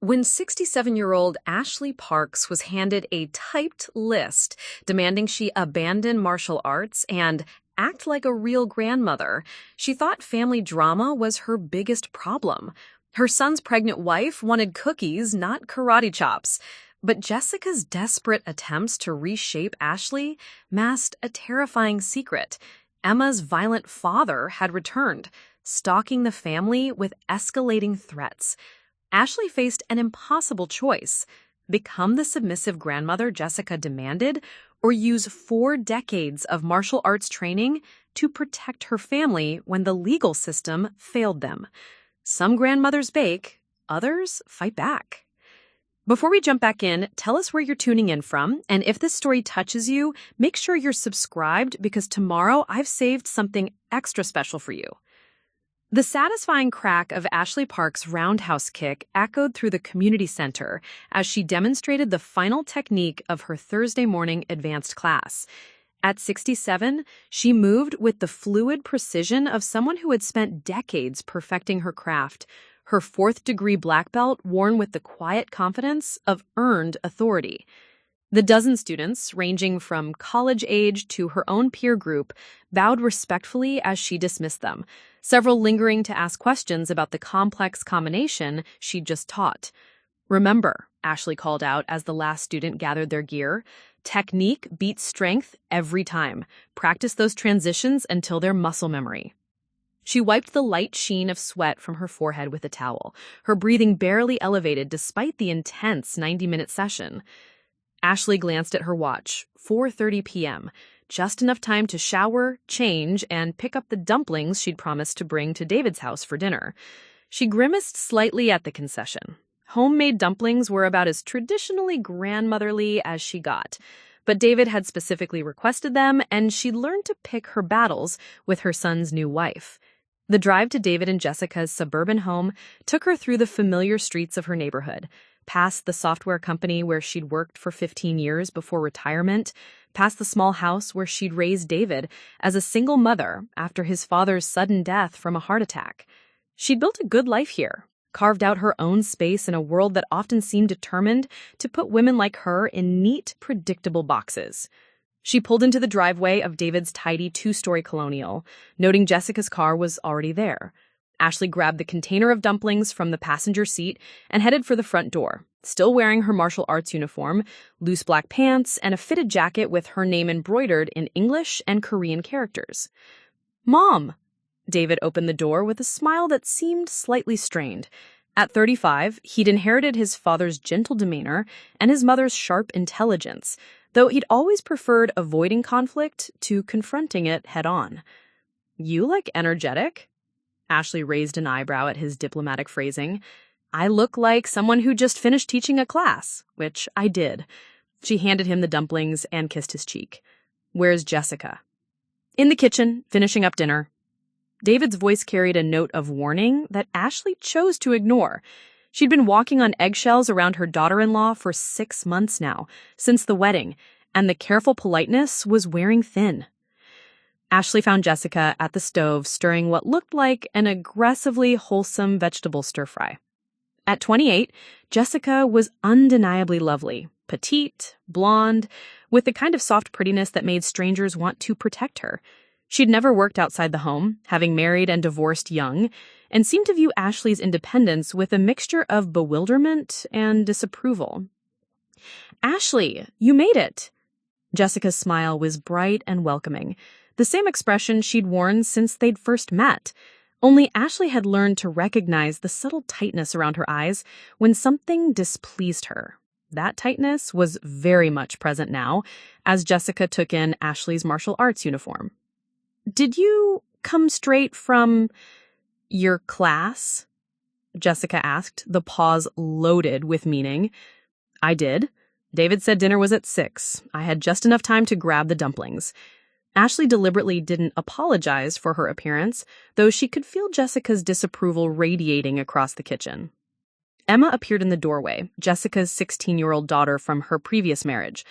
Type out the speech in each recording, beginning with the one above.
When 67-year-old Ashley Parks was handed a typed list demanding she abandon martial arts and act like a real grandmother, she thought family drama was her biggest problem. Her son's pregnant wife wanted cookies, not karate chops. But Jessica's desperate attempts to reshape Ashley masked a terrifying secret. Emma's violent father had returned, stalking the family with escalating threats. Ashley faced an impossible choice: become the submissive grandmother Jessica demanded, or use 4 decades of martial arts training to protect her family when the legal system failed them. Some grandmothers bake, others fight back. Before we jump back in, tell us where you're tuning in from, and if this story touches you, make sure you're subscribed because tomorrow I've saved something extra special for you. The satisfying crack of Ashley Parks' roundhouse kick echoed through the community center as she demonstrated the final technique of her Thursday morning advanced class. At 67, she moved with the fluid precision of someone who had spent decades perfecting her craft, her 4th-degree black belt worn with the quiet confidence of earned authority. The dozen students, ranging from college age to her own peer group, bowed respectfully as she dismissed them, several lingering to ask questions about the complex combination she'd just taught. "Remember," Ashley called out as the last student gathered their gear, "technique beats strength every time. Practice those transitions until they're muscle memory." She wiped the light sheen of sweat from her forehead with a towel, her breathing barely elevated despite the intense 90-minute session. Ashley glanced at her watch, 4:30 p.m., just enough time to shower, change, and pick up the dumplings she'd promised to bring to David's house for dinner. She grimaced slightly at the concession. Homemade dumplings were about as traditionally grandmotherly as she got, but David had specifically requested them, and she'd learned to pick her battles with her son's new wife. The drive to David and Jessica's suburban home took her through the familiar streets of her neighborhood, past the software company where she'd worked for 15 years before retirement, past the small house where she'd raised David as a single mother after his father's sudden death from a heart attack. She'd built a good life here, carved out her own space in a world that often seemed determined to put women like her in neat, predictable boxes. She pulled into the driveway of David's tidy 2-story colonial, noting Jessica's car was already there. Ashley grabbed the container of dumplings from the passenger seat and headed for the front door, still wearing her martial arts uniform, loose black pants, and a fitted jacket with her name embroidered in English and Korean characters. "Mom!" David opened the door with a smile that seemed slightly strained. At 35, he'd inherited his father's gentle demeanor and his mother's sharp intelligence, though he'd always preferred avoiding conflict to confronting it head-on. "You look energetic?" Ashley raised an eyebrow at his diplomatic phrasing. "I look like someone who just finished teaching a class," which I did. She handed him the dumplings and kissed his cheek. "Where's Jessica?" "In the kitchen, finishing up dinner." David's voice carried a note of warning that Ashley chose to ignore. She'd been walking on eggshells around her daughter-in-law for 6 months now, since the wedding, and the careful politeness was wearing thin. Ashley found Jessica at the stove stirring what looked like an aggressively wholesome vegetable stir-fry. At 28, Jessica was undeniably lovely, petite, blonde, with the kind of soft prettiness that made strangers want to protect her. She'd never worked outside the home, having married and divorced young, and seemed to view Ashley's independence with a mixture of bewilderment and disapproval. "Ashley, you made it!" Jessica's smile was bright and welcoming, the same expression she'd worn since they'd first met. Only Ashley had learned to recognize the subtle tightness around her eyes when something displeased her. That tightness was very much present now, as Jessica took in Ashley's martial arts uniform. "Did you come straight from your class?" Jessica asked, the pause loaded with meaning. "I did. David said dinner was at 6. I had just enough time to grab the dumplings." Ashley deliberately didn't apologize for her appearance, though she could feel Jessica's disapproval radiating across the kitchen. Emma appeared in the doorway, Jessica's 16-year-old daughter from her previous marriage.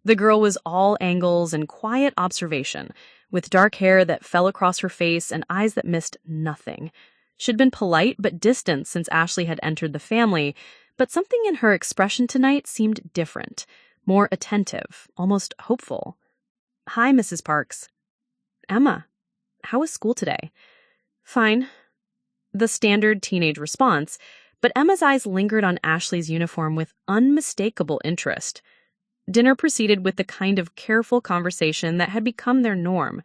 The girl was all angles and quiet observation, with dark hair that fell across her face and eyes that missed nothing. She'd been polite but distant since Ashley had entered the family, but something in her expression tonight seemed different, more attentive, almost hopeful. "Hi, Mrs. Parks." "Emma, how was school today?" "Fine." The standard teenage response, but Emma's eyes lingered on Ashley's uniform with unmistakable interest. Dinner proceeded with the kind of careful conversation that had become their norm.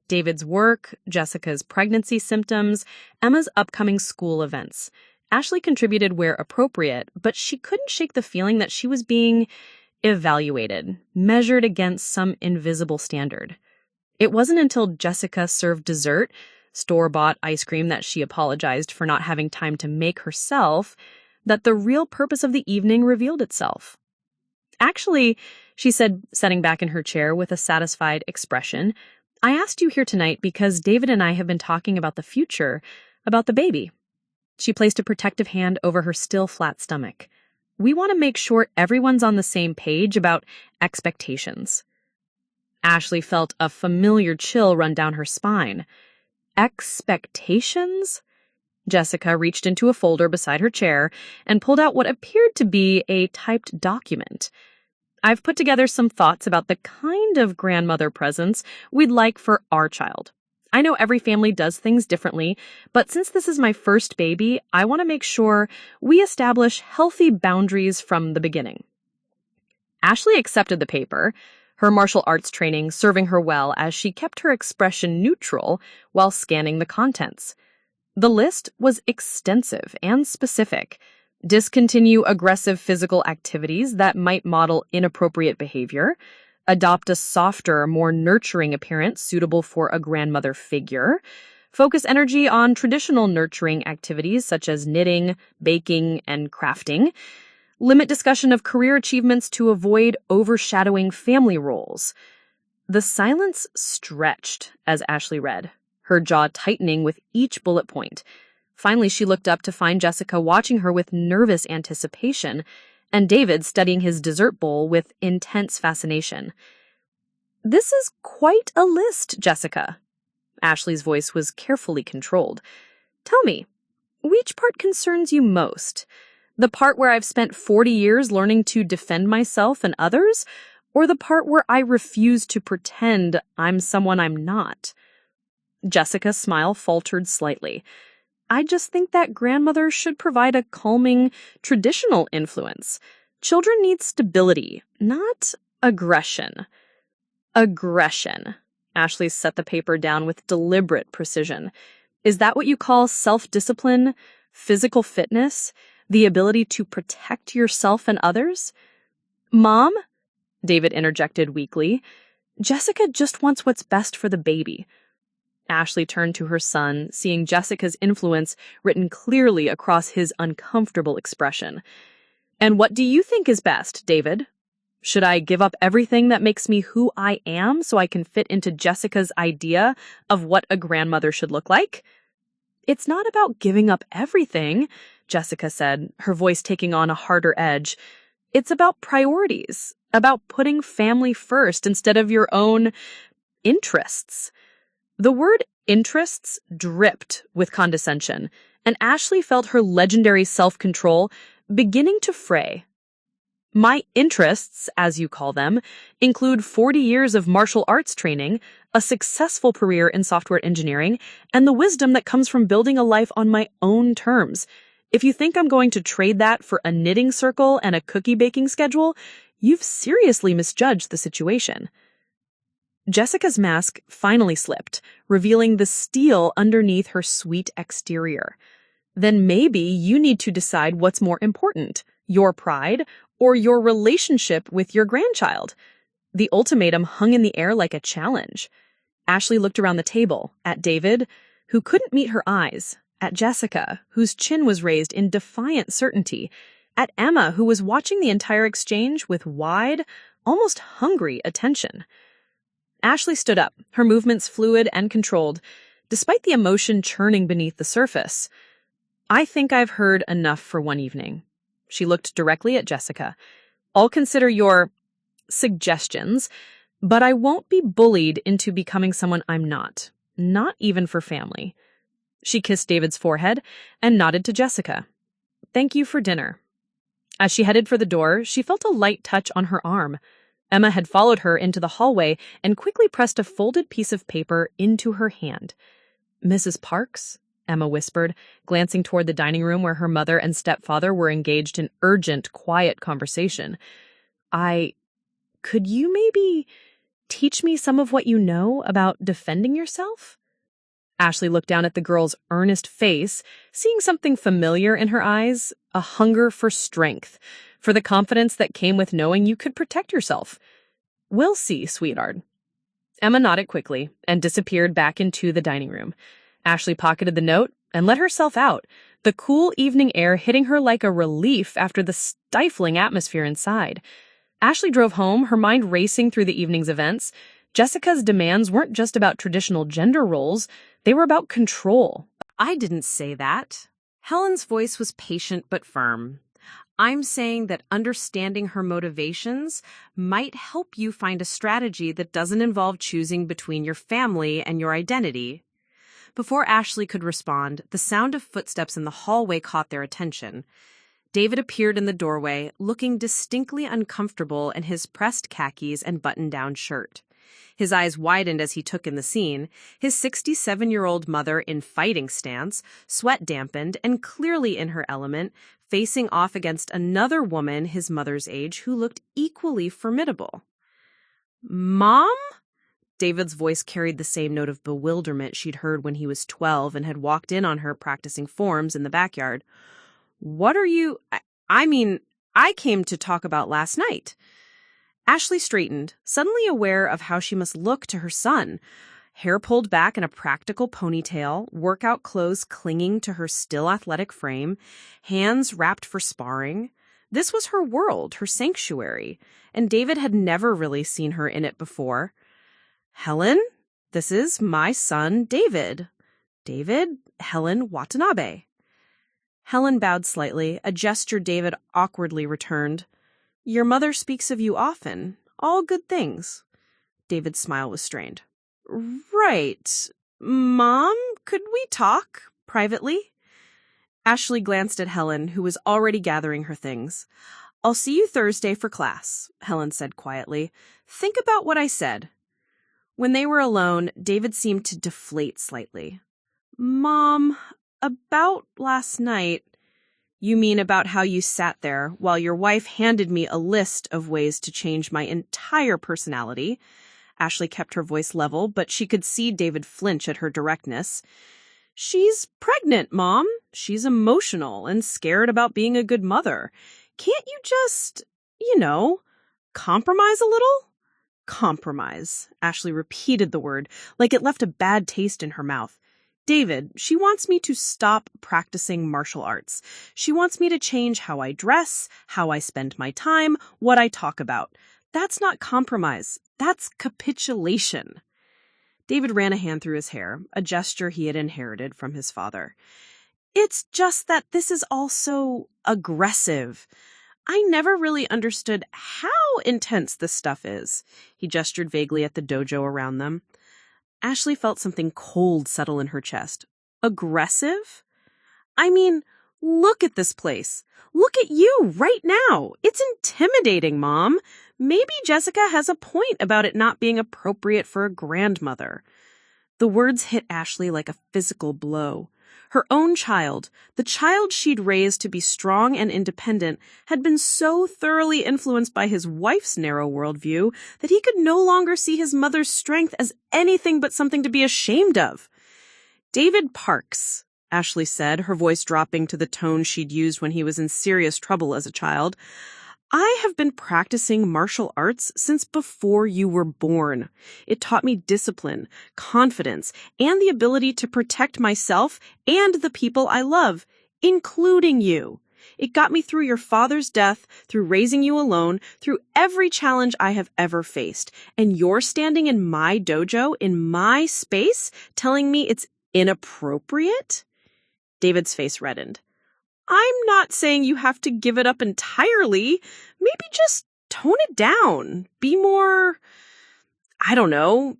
David's work, Jessica's pregnancy symptoms, Emma's upcoming school events. Ashley contributed where appropriate, but she couldn't shake the feeling that she was being evaluated, measured against some invisible standard. It wasn't until Jessica served dessert, store-bought ice cream that she apologized for not having time to make herself, that the real purpose of the evening revealed itself. "Actually," she said, setting back in her chair with a satisfied expression, "I asked you here tonight because David and I have been talking about the future, about the baby." She placed a protective hand over her still flat stomach. "We want to make sure everyone's on the same page about expectations." Ashley felt a familiar chill run down her spine. Expectations? Jessica reached into a folder beside her chair and pulled out what appeared to be a typed document. "I've put together some thoughts about the kind of grandmother presence we'd like for our child. I know every family does things differently, but since this is my first baby, I want to make sure we establish healthy boundaries from the beginning." Ashley accepted the paper, her martial arts training serving her well as she kept her expression neutral while scanning the contents. The list was extensive and specific. Discontinue aggressive physical activities that might model inappropriate behavior. Adopt a softer, more nurturing appearance suitable for a grandmother figure. Focus energy on traditional nurturing activities such as knitting, baking, and crafting. Limit discussion of career achievements to avoid overshadowing family roles. The silence stretched as Ashley read, her jaw tightening with each bullet point. Finally, she looked up to find Jessica watching her with nervous anticipation, and David studying his dessert bowl with intense fascination. "This is quite a list, Jessica." Ashley's voice was carefully controlled. "Tell me, which part concerns you most? The part where I've spent 40 years learning to defend myself and others, or the part where I refuse to pretend I'm someone I'm not?" Jessica's smile faltered slightly. "I just think that grandmothers should provide a calming, traditional influence. Children need stability, not aggression." "Aggression." Ashley set the paper down with deliberate precision. "Is that what you call self-discipline, physical fitness, the ability to protect yourself and others?" "Mom," David interjected weakly, "Jessica just wants what's best for the baby." Ashley turned to her son, seeing Jessica's influence written clearly across his uncomfortable expression. "And what do you think is best, David? Should I give up everything that makes me who I am so I can fit into Jessica's idea of what a grandmother should look like?" "It's not about giving up everything," Jessica said, her voice taking on a harder edge. "It's about priorities, about putting family first instead of your own interests." The word interests dripped with condescension, and Ashley felt her legendary self-control beginning to fray. "My interests, as you call them, include 40 years of martial arts training, a successful career in software engineering, and the wisdom that comes from building a life on my own terms. If you think I'm going to trade that for a knitting circle and a cookie baking schedule, you've seriously misjudged the situation." Jessica's mask finally slipped, revealing the steel underneath her sweet exterior. "Then maybe you need to decide what's more important, your pride or your relationship with your grandchild." The ultimatum hung in the air like a challenge. Ashley looked around the table, at David, who couldn't meet her eyes, at Jessica, whose chin was raised in defiant certainty, at Emma, who was watching the entire exchange with wide, almost hungry attention. Ashley stood up, her movements fluid and controlled, despite the emotion churning beneath the surface. "I think I've heard enough for one evening." She looked directly at Jessica. "I'll consider your suggestions, but I won't be bullied into becoming someone I'm not even for family." She kissed David's forehead and nodded to Jessica. "Thank you for dinner." As she headed for the door, she felt a light touch on her arm. Emma had followed her into the hallway and quickly pressed a folded piece of paper into her hand. "Mrs. Parks?" Emma whispered, glancing toward the dining room where her mother and stepfather were engaged in urgent, quiet conversation. Could you maybe teach me some of what you know about defending yourself?" Ashley looked down at the girl's earnest face, seeing something familiar in her eyes, a hunger for strength, for the confidence that came with knowing you could protect yourself. "We'll see, sweetheart." Emma nodded quickly and disappeared back into the dining room. Ashley pocketed the note and let herself out, the cool evening air hitting her like a relief after the stifling atmosphere inside. Ashley drove home, her mind racing through the evening's events. Jessica's demands weren't just about traditional gender roles, they were about control. "I didn't say that." Helen's voice was patient but firm. "I'm saying that understanding her motivations might help you find a strategy that doesn't involve choosing between your family and your identity." Before Ashley could respond, the sound of footsteps in the hallway caught their attention. David appeared in the doorway, looking distinctly uncomfortable in his pressed khakis and button-down shirt. His eyes widened as he took in the scene, his 67-year-old mother in fighting stance, sweat dampened and clearly in her element, facing off against another woman his mother's age who looked equally formidable. "Mom?" David's voice carried the same note of bewilderment she'd heard when he was 12 and had walked in on her practicing forms in the backyard. "What are you— I came to talk about last night." Ashley straightened, suddenly aware of how she must look to her son. Hair pulled back in a practical ponytail, workout clothes clinging to her still athletic frame, hands wrapped for sparring. This was her world, her sanctuary, and David had never really seen her in it before. "Helen, this is my son, David. David, Helen Watanabe." Helen bowed slightly, a gesture David awkwardly returned. "Your mother speaks of you often. All good things." David's smile was strained. "Right. Mom, could we talk privately?" Ashley glanced at Helen, who was already gathering her things. "I'll see you Thursday for class," Helen said quietly. "Think about what I said." When they were alone, David seemed to deflate slightly. "Mom, about last night—" "You mean about how you sat there while your wife handed me a list of ways to change my entire personality?" Ashley kept her voice level, but she could see David flinch at her directness. "She's pregnant, Mom. She's emotional and scared about being a good mother. Can't you just, compromise a little?" "Compromise." Ashley repeated the word, like it left a bad taste in her mouth. "David, she wants me to stop practicing martial arts. She wants me to change how I dress, how I spend my time, what I talk about. That's not compromise. That's capitulation." David ran a hand through his hair, a gesture he had inherited from his father. "It's just that this is all so aggressive. I never really understood how intense this stuff is." He gestured vaguely at the dojo around them. Ashley felt something cold settle in her chest. "Aggressive? Look at this place. Look at you right now. It's intimidating, Mom. Maybe Jessica has a point about it not being appropriate for a grandmother." The words hit Ashley like a physical blow. Her own child, the child she'd raised to be strong and independent, had been so thoroughly influenced by his wife's narrow worldview that he could no longer see his mother's strength as anything but something to be ashamed of. "David Parks," Ashley said, her voice dropping to the tone she'd used when he was in serious trouble as a child, "I have been practicing martial arts since before you were born. It taught me discipline, confidence, and the ability to protect myself and the people I love, including you. It got me through your father's death, through raising you alone, through every challenge I have ever faced. And you're standing in my dojo, in my space, telling me it's inappropriate?" David's face reddened. "I'm not saying you have to give it up entirely. Maybe just tone it down. Be more,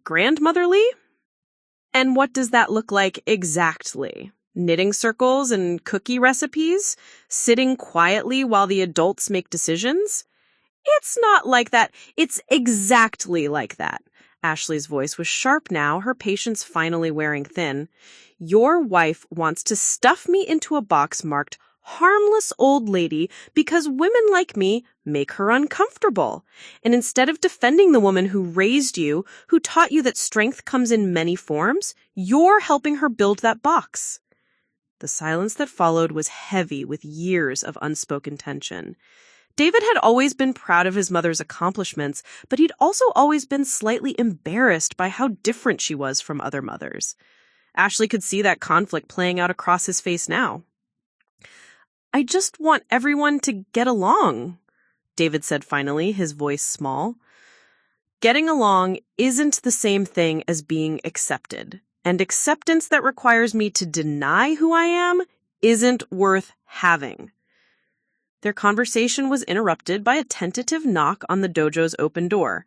grandmotherly." "And what does that look like exactly?" Knitting circles and cookie recipes? Sitting quietly while the adults make decisions? It's not like that. It's exactly like that. Ashley's voice was sharp now, her patience finally wearing thin. Your wife wants to stuff me into a box marked harmless old lady because women like me make her uncomfortable. And instead of defending the woman who raised you, who taught you that strength comes in many forms, you're helping her build that box. The silence that followed was heavy with years of unspoken tension. David had always been proud of his mother's accomplishments, but he'd also always been slightly embarrassed by how different she was from other mothers. Ashley could see that conflict playing out across his face now. I just want everyone to get along, David said finally, his voice small. Getting along isn't the same thing as being accepted, and acceptance that requires me to deny who I am isn't worth having. Their conversation was interrupted by a tentative knock on the dojo's open door.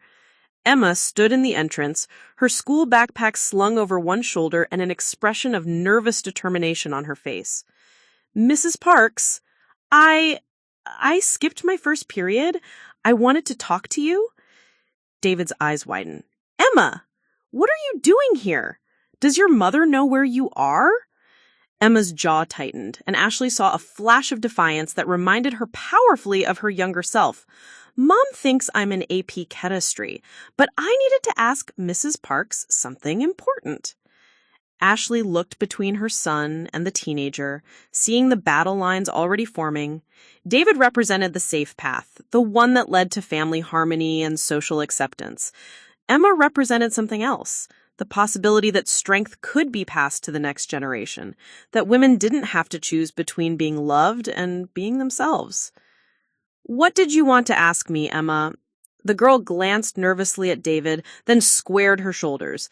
Emma stood in the entrance, her school backpack slung over one shoulder and an expression of nervous determination on her face. Mrs. Parks, I skipped my first period. I wanted to talk to you. David's eyes widened. Emma, what are you doing here? Does your mother know where you are? Emma's jaw tightened, and Ashley saw a flash of defiance that reminded her powerfully of her younger self. Mom thinks I'm in AP chemistry, but I needed to ask Mrs. Parks something important. Ashley looked between her son and the teenager, seeing the battle lines already forming. David represented the safe path, the one that led to family harmony and social acceptance. Emma represented something else, the possibility that strength could be passed to the next generation, that women didn't have to choose between being loved and being themselves. What did you want to ask me, Emma? The girl glanced nervously at David, then squared her shoulders.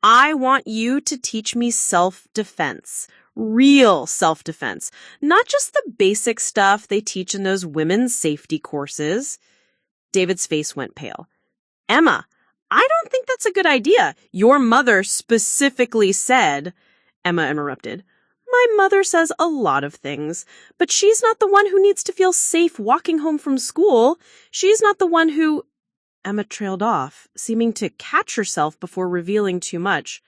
I want you to teach me self-defense. Real self-defense. Not just the basic stuff they teach in those women's safety courses. David's face went pale. Emma, I don't think that's a good idea. Your mother specifically said, Emma interrupted. My mother says a lot of things, but she's not the one who needs to feel safe walking home from school. She's not the one who... Emma trailed off, seeming to catch herself before revealing too much.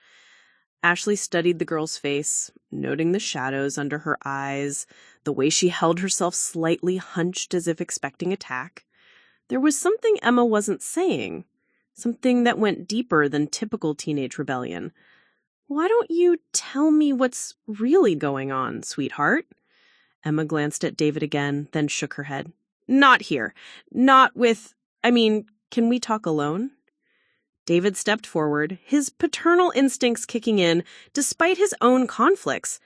Ashley studied the girl's face, noting the shadows under her eyes, the way she held herself slightly hunched as if expecting attack. There was something Emma wasn't saying, something that went deeper than typical teenage rebellion. Why don't you tell me what's really going on, sweetheart? Emma glanced at David again, then shook her head. Not here. Not with... Can we talk alone? David stepped forward, his paternal instincts kicking in, despite his own conflicts.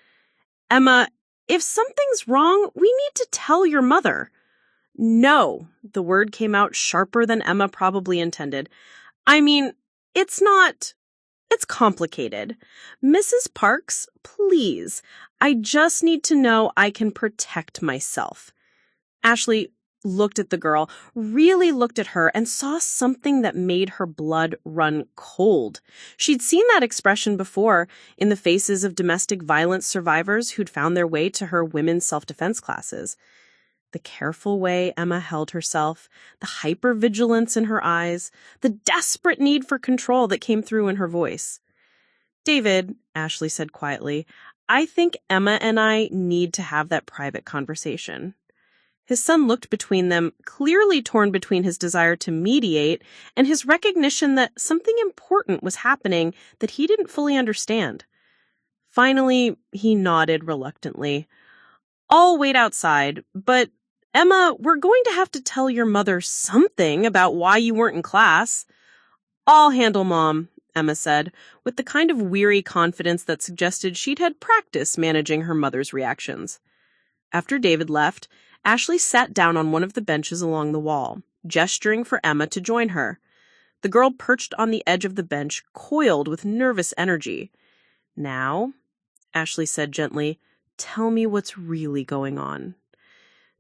Emma, if something's wrong, we need to tell your mother. No, the word came out sharper than Emma probably intended. It's not... It's complicated. Mrs. Parks, please. I just need to know I can protect myself. Ashley looked at the girl, really looked at her, and saw something that made her blood run cold. She'd seen that expression before in the faces of domestic violence survivors who'd found their way to her women's self-defense classes. The careful way Emma held herself, the hypervigilance in her eyes, the desperate need for control that came through in her voice. David, Ashley said quietly, I think Emma and I need to have that private conversation. His son looked between them, clearly torn between his desire to mediate and his recognition that something important was happening that he didn't fully understand. Finally, he nodded reluctantly. I'll wait outside, but Emma, we're going to have to tell your mother something about why you weren't in class. I'll handle Mom, Emma said, with the kind of weary confidence that suggested she'd had practice managing her mother's reactions. After David left, Ashley sat down on one of the benches along the wall, gesturing for Emma to join her. The girl perched on the edge of the bench, coiled with nervous energy. Now, Ashley said gently, tell me what's really going on.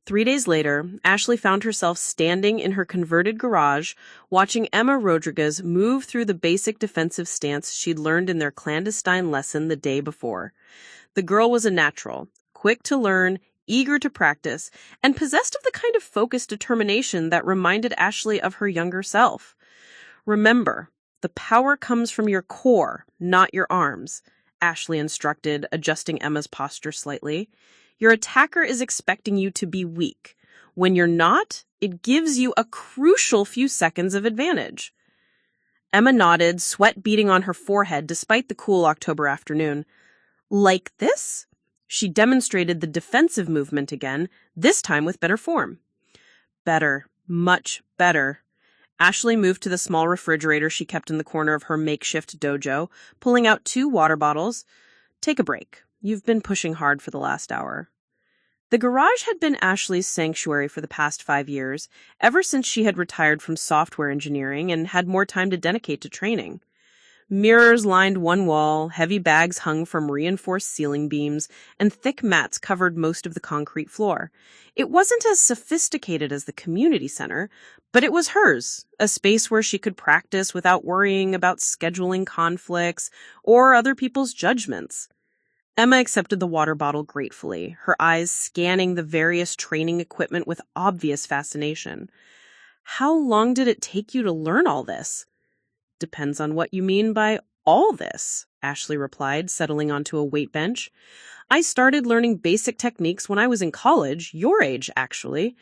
3 days later, Ashley found herself standing in her converted garage, watching Emma Rodriguez move through the basic defensive stance she'd learned in their clandestine lesson the day before. The girl was a natural, quick to learn, eager to practice, and possessed of the kind of focused determination that reminded Ashley of her younger self. Remember, the power comes from your core, not your arms, Ashley instructed, adjusting Emma's posture slightly. Your attacker is expecting you to be weak. When you're not, it gives you a crucial few seconds of advantage. Emma nodded, sweat beading on her forehead despite the cool October afternoon. Like this? She demonstrated the defensive movement again, this time with better form. Better. Much better. Ashley moved to the small refrigerator she kept in the corner of her makeshift dojo, pulling out 2 water bottles. Take a break. You've been pushing hard for the last hour. The garage had been Ashley's sanctuary for the past 5 years, ever since she had retired from software engineering and had more time to dedicate to training. Mirrors lined one wall, heavy bags hung from reinforced ceiling beams, and thick mats covered most of the concrete floor. It wasn't as sophisticated as the community center, but it was hers, a space where she could practice without worrying about scheduling conflicts or other people's judgments. Emma accepted the water bottle gratefully, her eyes scanning the various training equipment with obvious fascination. How long did it take you to learn all this? Depends on what you mean by all this, Ashley replied, settling onto a weight bench. I started learning basic techniques when I was in college, your age, actually.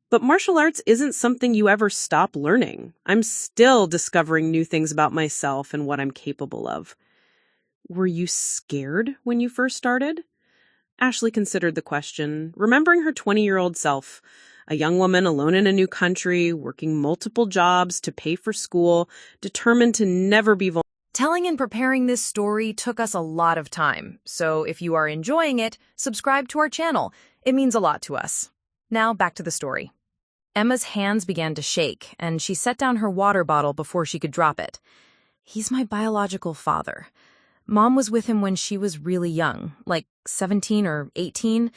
But martial arts isn't something you ever stop learning. I'm still discovering new things about myself and what I'm capable of. Were you scared when you first started? Ashley considered the question, remembering her 20-year-old self. A young woman alone in a new country, working multiple jobs to pay for school, determined to never be vulnerable. Telling and preparing this story took us a lot of time, so if you are enjoying it, subscribe to our channel. It means a lot to us. Now back to the story. Emma's hands began to shake, and she set down her water bottle before she could drop it. He's my biological father. Mom was with him when she was really young, like 17 or 18.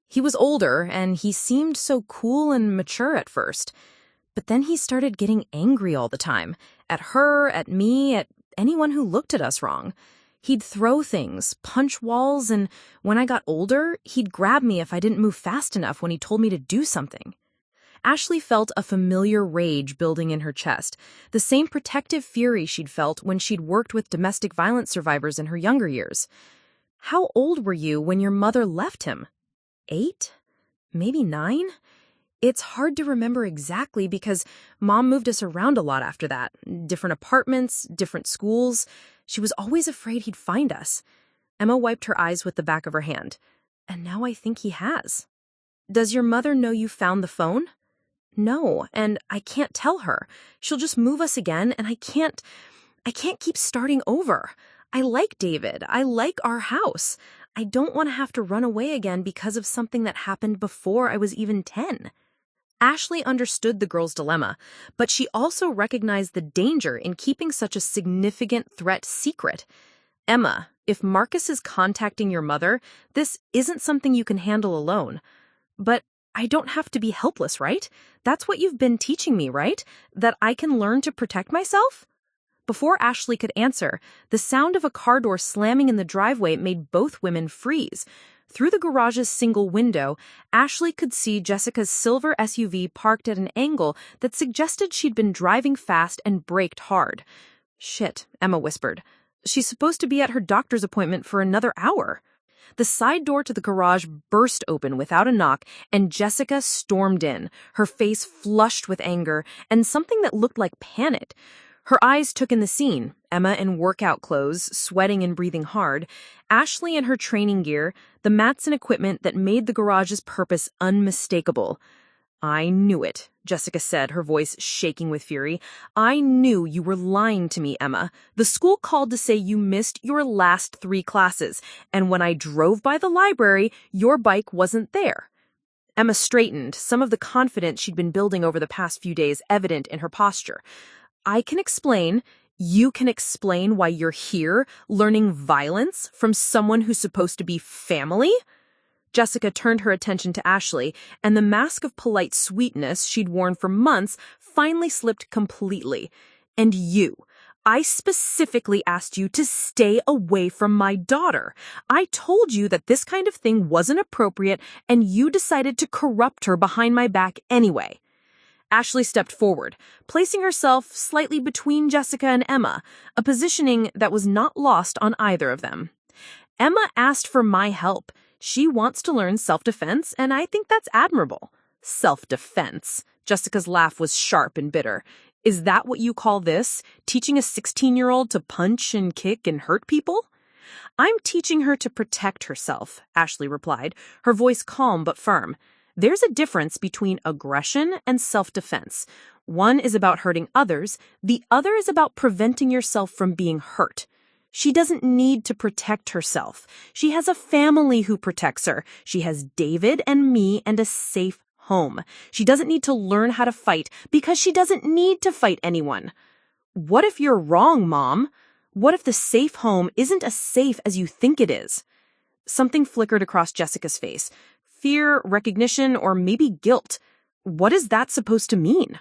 He was older, and he seemed so cool and mature at first. But then he started getting angry all the time. At her, at me, at anyone who looked at us wrong. He'd throw things, punch walls, and when I got older, he'd grab me if I didn't move fast enough when he told me to do something. Ashley felt a familiar rage building in her chest, the same protective fury she'd felt when she'd worked with domestic violence survivors in her younger years. How old were you when your mother left him? 8? Maybe 9? It's hard to remember exactly because Mom moved us around a lot after that. Different apartments, different schools. She was always afraid he'd find us. Emma wiped her eyes with the back of her hand. And now I think he has. Does your mother know you found the phone? No, and I can't tell her. She'll just move us again, and I can't keep starting over. I like David. I like our house. I don't want to have to run away again because of something that happened before I was even 10. Ashley understood the girl's dilemma, but she also recognized the danger in keeping such a significant threat secret. Emma, if Marcus is contacting your mother, this isn't something you can handle alone. But I don't have to be helpless, right? That's what you've been teaching me, right? That I can learn to protect myself? Before Ashley could answer, the sound of a car door slamming in the driveway made both women freeze. Through the garage's single window, Ashley could see Jessica's silver SUV parked at an angle that suggested she'd been driving fast and braked hard. Shit, Emma whispered. She's supposed to be at her doctor's appointment for another hour. The side door to the garage burst open without a knock, and Jessica stormed in, her face flushed with anger and something that looked like panic. Her eyes took in the scene, Emma in workout clothes, sweating and breathing hard, Ashley in her training gear, the mats and equipment that made the garage's purpose unmistakable. I knew it, Jessica said, her voice shaking with fury. I knew you were lying to me, Emma. The school called to say you missed your last 3 classes, and when I drove by the library, your bike wasn't there. Emma straightened, some of the confidence she'd been building over the past few days evident in her posture. I can explain. You can explain why you're here, learning violence from someone who's supposed to be family? Jessica turned her attention to Ashley, and the mask of polite sweetness she'd worn for months finally slipped completely. And you. I specifically asked you to stay away from my daughter. I told you that this kind of thing wasn't appropriate, and you decided to corrupt her behind my back anyway. Ashley stepped forward, placing herself slightly between Jessica and Emma, a positioning that was not lost on either of them. Emma asked for my help. She wants to learn self-defense, and I think that's admirable. Self-defense. Jessica's laugh was sharp and bitter. Is that what you call this? Teaching a 16-year-old to punch and kick and hurt people? I'm teaching her to protect herself, Ashley replied, her voice calm but firm. There's a difference between aggression and self-defense. One is about hurting others, the other is about preventing yourself from being hurt. She doesn't need to protect herself. She has a family who protects her. She has David and me and a safe home. She doesn't need to learn how to fight because she doesn't need to fight anyone. What if you're wrong, Mom? What if the safe home isn't as safe as you think it is? Something flickered across Jessica's face. Fear, recognition, or maybe guilt. What is that supposed to mean?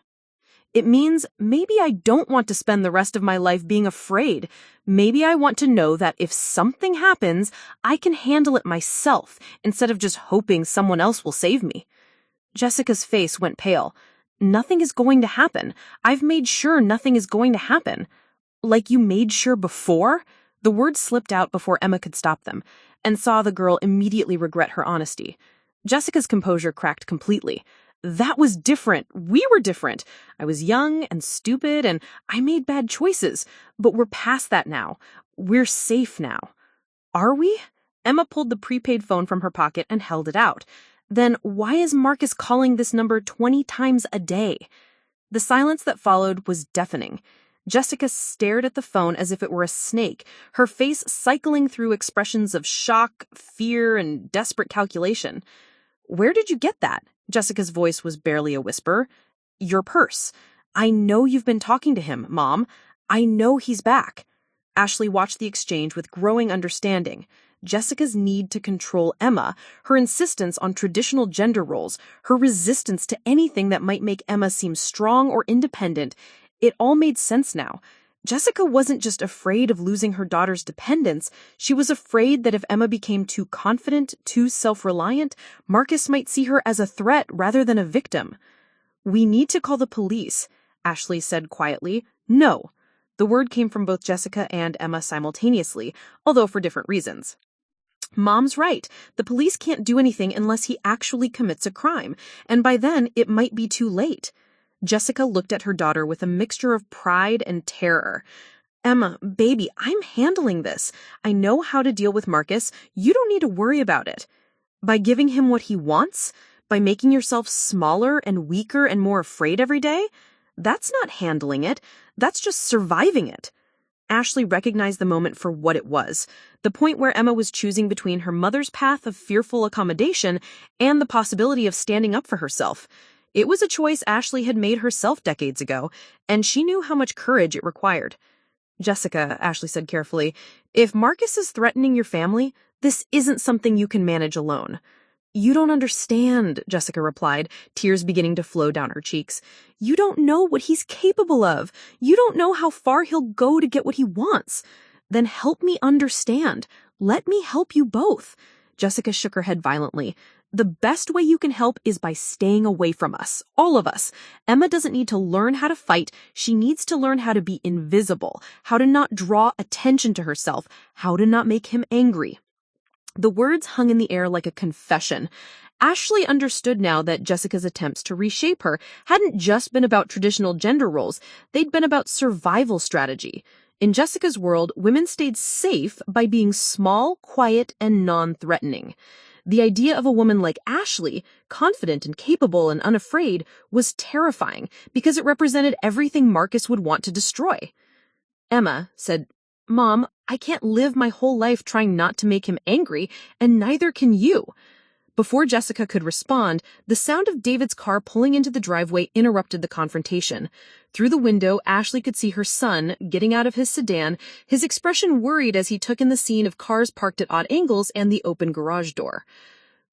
It means maybe I don't want to spend the rest of my life being afraid. Maybe I want to know that if something happens, I can handle it myself instead of just hoping someone else will save me. Jessica's face went pale. Nothing is going to happen. I've made sure nothing is going to happen. Like you made sure before? The words slipped out before Emma could stop them, and saw the girl immediately regret her honesty. Jessica's composure cracked completely. That was different. We were different. I was young and stupid, and I made bad choices. But we're past that now. We're safe now. Are we? Emma pulled the prepaid phone from her pocket and held it out. Then why is Marcus calling this number 20 times a day? The silence that followed was deafening. Jessica stared at the phone as if it were a snake, her face cycling through expressions of shock, fear, and desperate calculation. Where did you get that? Jessica's voice was barely a whisper. Your purse. I know you've been talking to him, Mom. I know he's back. Ashley watched the exchange with growing understanding. Jessica's need to control Emma, her insistence on traditional gender roles, her resistance to anything that might make Emma seem strong or independent, it all made sense now. Jessica wasn't just afraid of losing her daughter's dependence, she was afraid that if Emma became too confident, too self-reliant, Marcus might see her as a threat rather than a victim. We need to call the police, Ashley said quietly. No. The word came from both Jessica and Emma simultaneously, although for different reasons. Mom's right. The police can't do anything unless he actually commits a crime, and by then it might be too late. Jessica looked at her daughter with a mixture of pride and terror. Emma, baby, I'm handling this. I know how to deal with Marcus. You don't need to worry about it. By giving him what he wants? By making yourself smaller and weaker and more afraid every day? That's not handling it. That's just surviving it. Ashley recognized the moment for what it was, the point where Emma was choosing between her mother's path of fearful accommodation and the possibility of standing up for herself. It was a choice Ashley had made herself decades ago, and she knew how much courage it required. Jessica, Ashley said carefully, if Marcus is threatening your family, this isn't something you can manage alone. You don't understand, Jessica replied, tears beginning to flow down her cheeks. You don't know what he's capable of. You don't know how far he'll go to get what he wants. Then help me understand. Let me help you both. Jessica shook her head violently. The best way you can help is by staying away from us, all of us. Emma doesn't need to learn how to fight. She needs to learn how to be invisible, how to not draw attention to herself, how to not make him angry. The words hung in the air like a confession. Ashley understood now that Jessica's attempts to reshape her hadn't just been about traditional gender roles, they'd been about survival strategy. In Jessica's world, women stayed safe by being small, quiet, and non-threatening. The idea of a woman like Ashley, confident and capable and unafraid, was terrifying because it represented everything Marcus would want to destroy. Emma said, Mom, I can't live my whole life trying not to make him angry, and neither can you. Before Jessica could respond, the sound of David's car pulling into the driveway interrupted the confrontation. Through the window, Ashley could see her son getting out of his sedan, his expression worried as he took in the scene of cars parked at odd angles and the open garage door.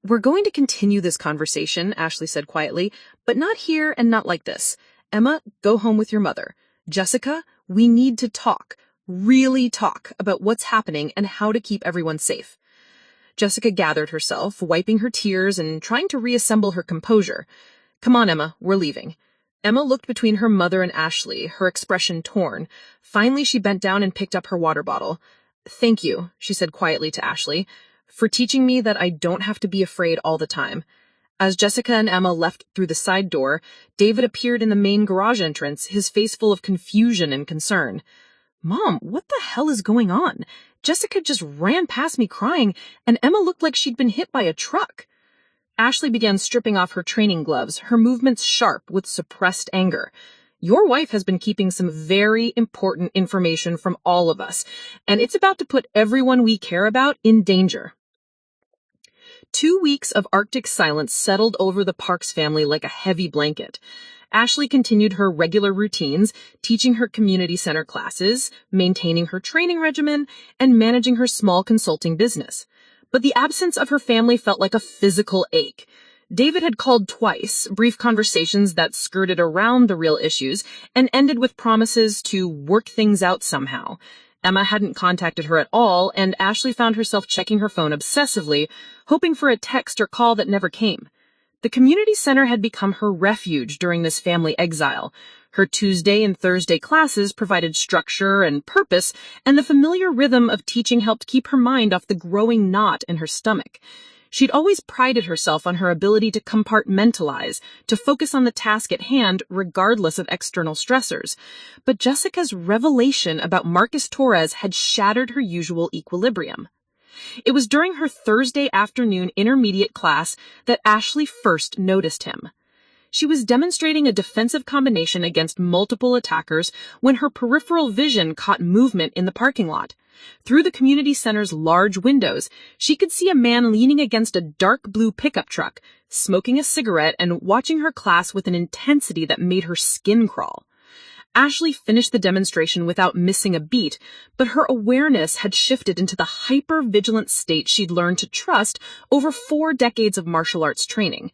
We're going to continue this conversation, Ashley said quietly, but not here and not like this. Emma, go home with your mother. Jessica, We need to talk, really talk about what's happening and how to keep everyone safe. Jessica gathered herself, wiping her tears and trying to reassemble her composure. Come on, Emma, we're leaving. Emma looked between her mother and Ashley, her expression torn. Finally, she bent down and picked up her water bottle. Thank you, she said quietly to Ashley, for teaching me that I don't have to be afraid all the time. As Jessica and Emma left through the side door, David appeared in the main garage entrance, his face full of confusion and concern. Mom, what the hell is going on? Jessica just ran past me crying, and Emma looked like she'd been hit by a truck. Ashley began stripping off her training gloves, her movements sharp with suppressed anger. Your wife has been keeping some very important information from all of us, and it's about to put everyone we care about in danger. 2 weeks of Arctic silence settled over the Parks family like a heavy blanket. Ashley continued her regular routines, teaching her community center classes, maintaining her training regimen, and managing her small consulting business. But the absence of her family felt like a physical ache. David had called twice, brief conversations that skirted around the real issues and ended with promises to work things out somehow. Emma hadn't contacted her at all, and Ashley found herself checking her phone obsessively, hoping for a text or call that never came. The community center had become her refuge during this family exile. Her Tuesday and Thursday classes provided structure and purpose, and the familiar rhythm of teaching helped keep her mind off the growing knot in her stomach. She'd always prided herself on her ability to compartmentalize, to focus on the task at hand regardless of external stressors. But Jessica's revelation about Marcus Torres had shattered her usual equilibrium. It was during her Thursday afternoon intermediate class that Ashley first noticed him. She was demonstrating a defensive combination against multiple attackers when her peripheral vision caught movement in the parking lot. Through the community center's large windows, she could see a man leaning against a dark blue pickup truck, smoking a cigarette and watching her class with an intensity that made her skin crawl. Ashley finished the demonstration without missing a beat, but her awareness had shifted into the hyper-vigilant state she'd learned to trust over 4 decades of martial arts training.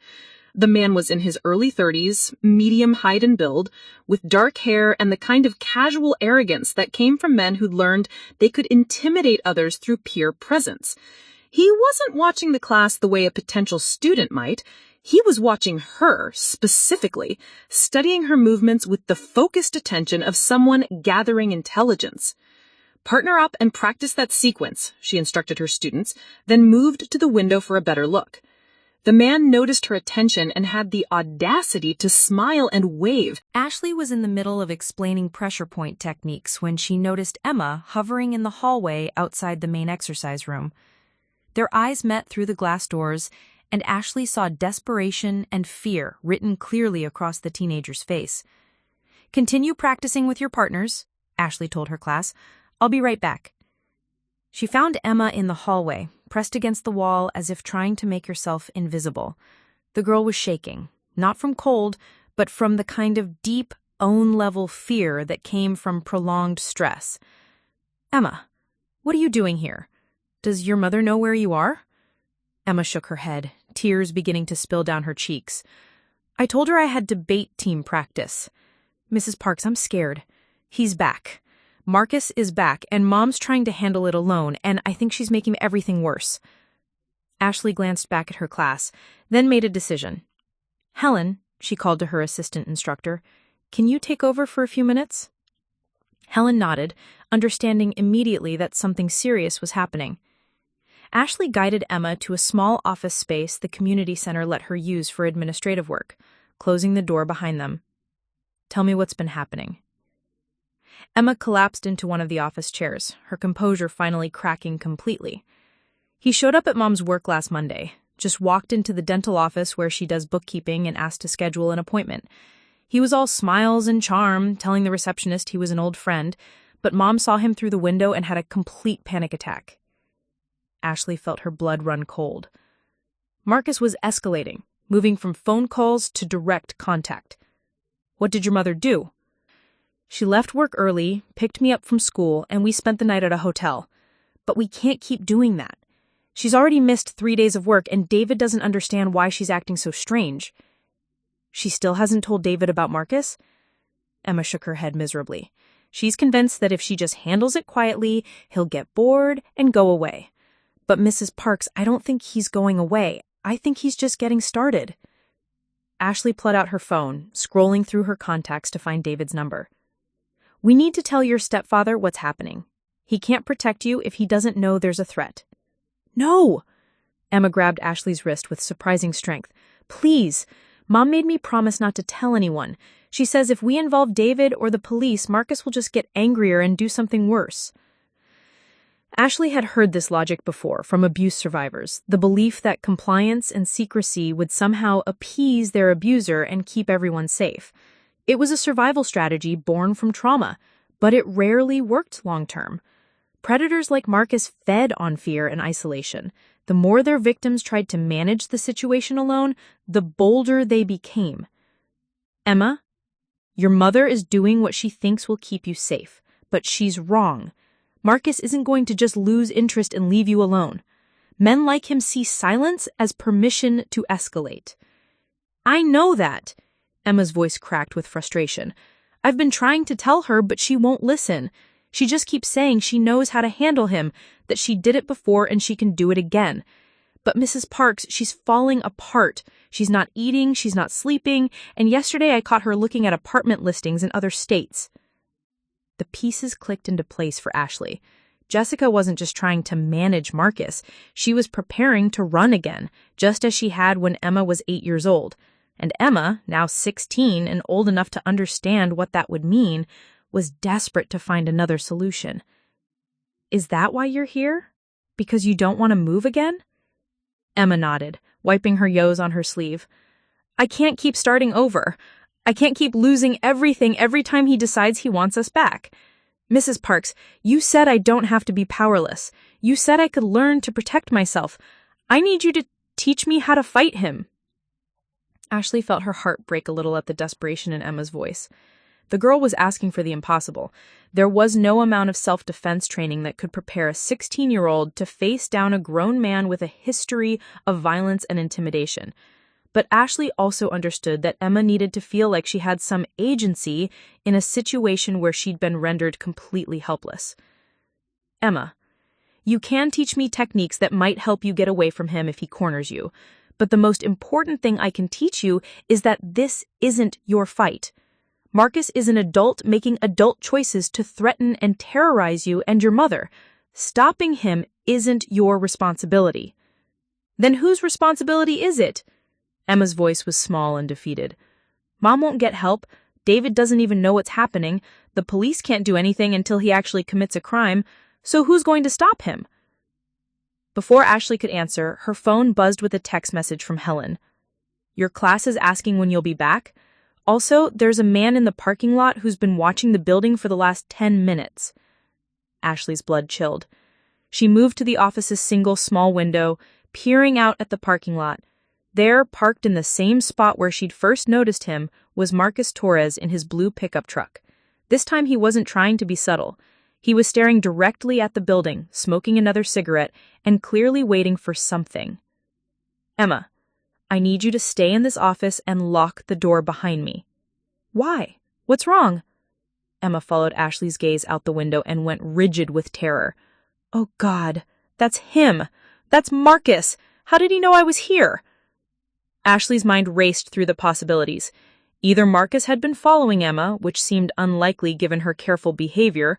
The man was in his early 30s, medium height and build, with dark hair and the kind of casual arrogance that came from men who'd learned they could intimidate others through peer presence. He wasn't watching the class the way a potential student might. He was watching her, specifically, studying her movements with the focused attention of someone gathering intelligence. Partner up and practice that sequence, she instructed her students, then moved to the window for a better look. The man noticed her attention and had the audacity to smile and wave. Ashley was in the middle of explaining pressure point techniques when she noticed Emma hovering in the hallway outside the main exercise room. Their eyes met through the glass doors, and Ashley saw desperation and fear written clearly across the teenager's face. "Continue practicing with your partners," Ashley told her class. "I'll be right back." She found Emma in the hallway, pressed against the wall as if trying to make herself invisible. The girl was shaking, not from cold, but from the kind of deep, own-level fear that came from prolonged stress. "Emma, what are you doing here? Does your mother know where you are?" Emma shook her head, tears beginning to spill down her cheeks. "I told her I had debate team practice. Mrs. Parks, I'm scared. He's back. Marcus is back, and Mom's trying to handle it alone, and I think she's making everything worse." Ashley glanced back at her class, then made a decision. "Helen," she called to her assistant instructor, "can you take over for a few minutes?" Helen nodded, understanding immediately that something serious was happening. Ashley guided Emma to a small office space the community center let her use for administrative work, closing the door behind them. "Tell me what's been happening." Emma collapsed into one of the office chairs, her composure finally cracking completely. "He showed up at Mom's work last Monday, just walked into the dental office where she does bookkeeping and asked to schedule an appointment. He was all smiles and charm, telling the receptionist he was an old friend, but Mom saw him through the window and had a complete panic attack." Ashley felt her blood run cold. Marcus was escalating, moving from phone calls to direct contact. "What did your mother do?" "She left work early, picked me up from school, and we spent the night at a hotel. But we can't keep doing that. She's already missed 3 days of work, and David doesn't understand why she's acting so strange." "She still hasn't told David about Marcus?" Emma shook her head miserably. She's convinced that if she just handles it quietly, he'll get bored and go away. But Mrs. Parks, I don't think he's going away. I think he's just getting started. Ashley pulled out her phone, scrolling through her contacts to find David's number. We need to tell your stepfather what's happening. He can't protect you if he doesn't know there's a threat. No! Emma grabbed Ashley's wrist with surprising strength. Please! Mom made me promise not to tell anyone. She says if we involve David or the police, Marcus will just get angrier and do something worse. Ashley had heard this logic before from abuse survivors, the belief that compliance and secrecy would somehow appease their abuser and keep everyone safe. It was a survival strategy born from trauma, but it rarely worked long-term. Predators like Marcus fed on fear and isolation. The more their victims tried to manage the situation alone, the bolder they became. Emma, your mother is doing what she thinks will keep you safe, but she's wrong. Marcus isn't going to just lose interest and leave you alone. Men like him see silence as permission to escalate. I know that. Emma's voice cracked with frustration. I've been trying to tell her, but she won't listen. She just keeps saying she knows how to handle him, that she did it before and she can do it again. But Mrs. Parks, she's falling apart. She's not eating, she's not sleeping, and yesterday I caught her looking at apartment listings in other states. The pieces clicked into place for Ashley. Jessica wasn't just trying to manage Marcus. She was preparing to run again, just as she had when Emma was 8 years old. And Emma, now 16 and old enough to understand what that would mean, was desperate to find another solution. Is that why you're here? Because you don't want to move again? Emma nodded, wiping her yos on her sleeve. I can't keep starting over. I can't keep losing everything every time he decides he wants us back. Mrs. Parks, you said I don't have to be powerless. You said I could learn to protect myself. I need you to teach me how to fight him. Ashley felt her heart break a little at the desperation in Emma's voice. The girl was asking for the impossible. There was no amount of self-defense training that could prepare a 16-year-old to face down a grown man with a history of violence and intimidation. But Ashley also understood that Emma needed to feel like she had some agency in a situation where she'd been rendered completely helpless. Emma, you can teach me techniques that might help you get away from him if he corners you. But the most important thing I can teach you is that this isn't your fight. Marcus is an adult making adult choices to threaten and terrorize you and your mother. Stopping him isn't your responsibility. Then whose responsibility is it? Emma's voice was small and defeated. Mom won't get help. David doesn't even know what's happening. The police can't do anything until he actually commits a crime. So who's going to stop him? Before Ashley could answer, her phone buzzed with a text message from Helen. Your class is asking when you'll be back. Also, there's a man in the parking lot who's been watching the building for the last 10 minutes. Ashley's blood chilled. She moved to the office's single small window, peering out at the parking lot. There, parked in the same spot where she'd first noticed him, was Marcus Torres in his blue pickup truck. This time he wasn't trying to be subtle. He was staring directly at the building, smoking another cigarette, and clearly waiting for something. Emma, I need you to stay in this office and lock the door behind me. Why? What's wrong? Emma followed Ashley's gaze out the window and went rigid with terror. Oh God, that's him. That's Marcus. How did he know I was here? Ashley's mind raced through the possibilities. Either Marcus had been following Emma, which seemed unlikely given her careful behavior,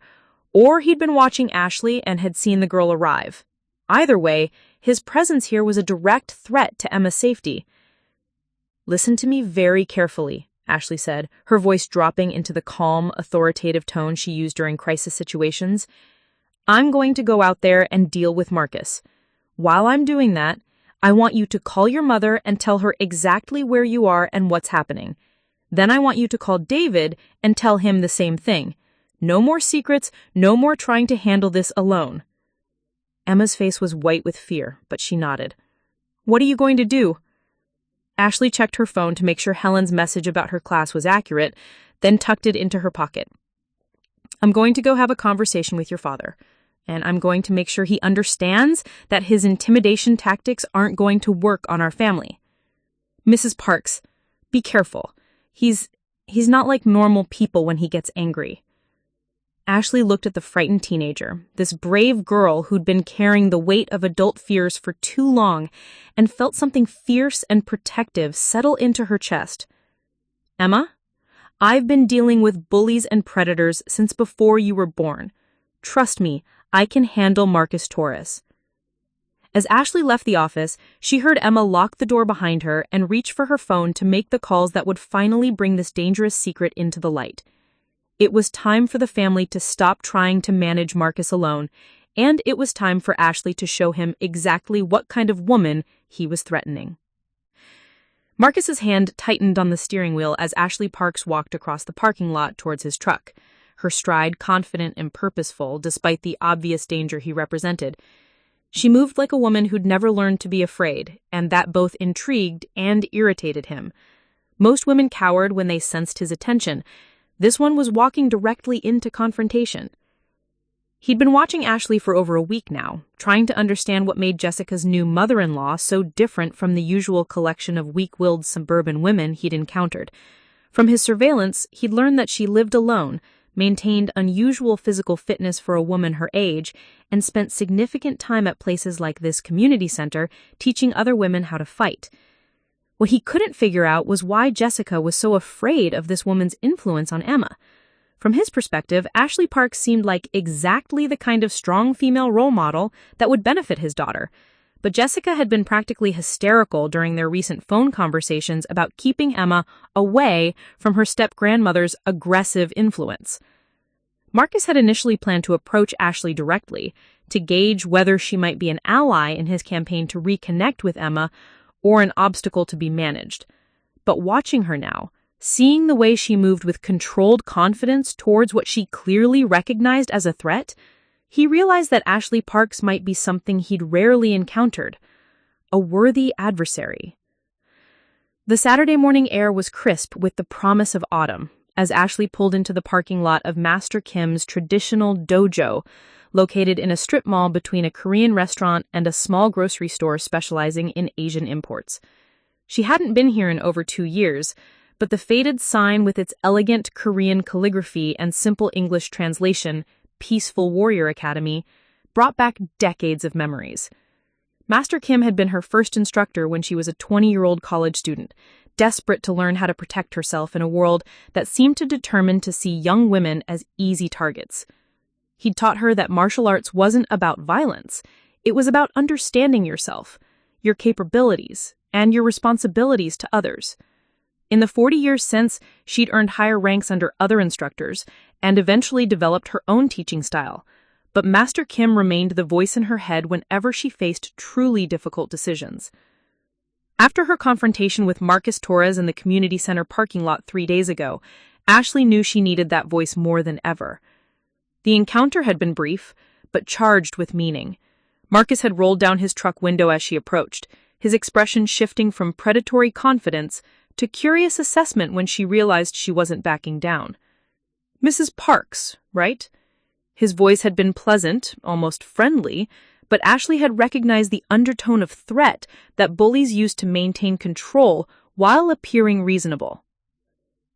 or he'd been watching Ashley and had seen the girl arrive. Either way, his presence here was a direct threat to Emma's safety. Listen to me very carefully, Ashley said, her voice dropping into the calm, authoritative tone she used during crisis situations. I'm going to go out there and deal with Marcus. While I'm doing that, I want you to call your mother and tell her exactly where you are and what's happening. Then I want you to call David and tell him the same thing. No more secrets, no more trying to handle this alone. Emma's face was white with fear, but she nodded. What are you going to do? Ashley checked her phone to make sure Helen's message about her class was accurate, then tucked it into her pocket. I'm going to go have a conversation with your father, and I'm going to make sure he understands that his intimidation tactics aren't going to work on our family. Mrs. Parks, be careful. He's not like normal people when he gets angry. Ashley looked at the frightened teenager, this brave girl who'd been carrying the weight of adult fears for too long, and felt something fierce and protective settle into her chest. Emma, I've been dealing with bullies and predators since before you were born. Trust me, I can handle Marcus Torres. As Ashley left the office, she heard Emma lock the door behind her and reach for her phone to make the calls that would finally bring this dangerous secret into the light. It was time for the family to stop trying to manage Marcus alone, and it was time for Ashley to show him exactly what kind of woman he was threatening. Marcus's hand tightened on the steering wheel as Ashley Parks walked across the parking lot towards his truck, her stride confident and purposeful despite the obvious danger he represented. She moved like a woman who'd never learned to be afraid, and that both intrigued and irritated him. Most women cowered when they sensed his attention. This one was walking directly into confrontation. He'd been watching Ashley for over a week now, trying to understand what made Jessica's new mother-in-law so different from the usual collection of weak-willed suburban women he'd encountered. From his surveillance, he'd learned that she lived alone, maintained unusual physical fitness for a woman her age, and spent significant time at places like this community center teaching other women how to fight. What he couldn't figure out was why Jessica was so afraid of this woman's influence on Emma. From his perspective, Ashley Parks seemed like exactly the kind of strong female role model that would benefit his daughter. But Jessica had been practically hysterical during their recent phone conversations about keeping Emma away from her step-grandmother's aggressive influence. Marcus had initially planned to approach Ashley directly to gauge whether she might be an ally in his campaign to reconnect with Emma or an obstacle to be managed. But watching her now, seeing the way she moved with controlled confidence towards what she clearly recognized as a threat, he realized that Ashley Parks might be something he'd rarely encountered, a worthy adversary. The Saturday morning air was crisp with the promise of autumn, as Ashley pulled into the parking lot of Master Kim's traditional dojo, located in a strip mall between a Korean restaurant and a small grocery store specializing in Asian imports. She hadn't been here in over 2 years, but the faded sign with its elegant Korean calligraphy and simple English translation, Peaceful Warrior Academy, brought back decades of memories. Master Kim had been her first instructor when she was a 20-year-old college student, desperate to learn how to protect herself in a world that seemed to determine to see young women as easy targets. He'd taught her that martial arts wasn't about violence. It was about understanding yourself, your capabilities, and your responsibilities to others. In the 40 years since, she'd earned higher ranks under other instructors and eventually developed her own teaching style. But Master Kim remained the voice in her head whenever she faced truly difficult decisions. After her confrontation with Marcus Torres in the community center parking lot 3 days ago, Ashley knew she needed that voice more than ever. The encounter had been brief, but charged with meaning. Marcus had rolled down his truck window as she approached, his expression shifting from predatory confidence to curious assessment when she realized she wasn't backing down. "Mrs. Parks, right?" His voice had been pleasant, almost friendly, but Ashley had recognized the undertone of threat that bullies use to maintain control while appearing reasonable.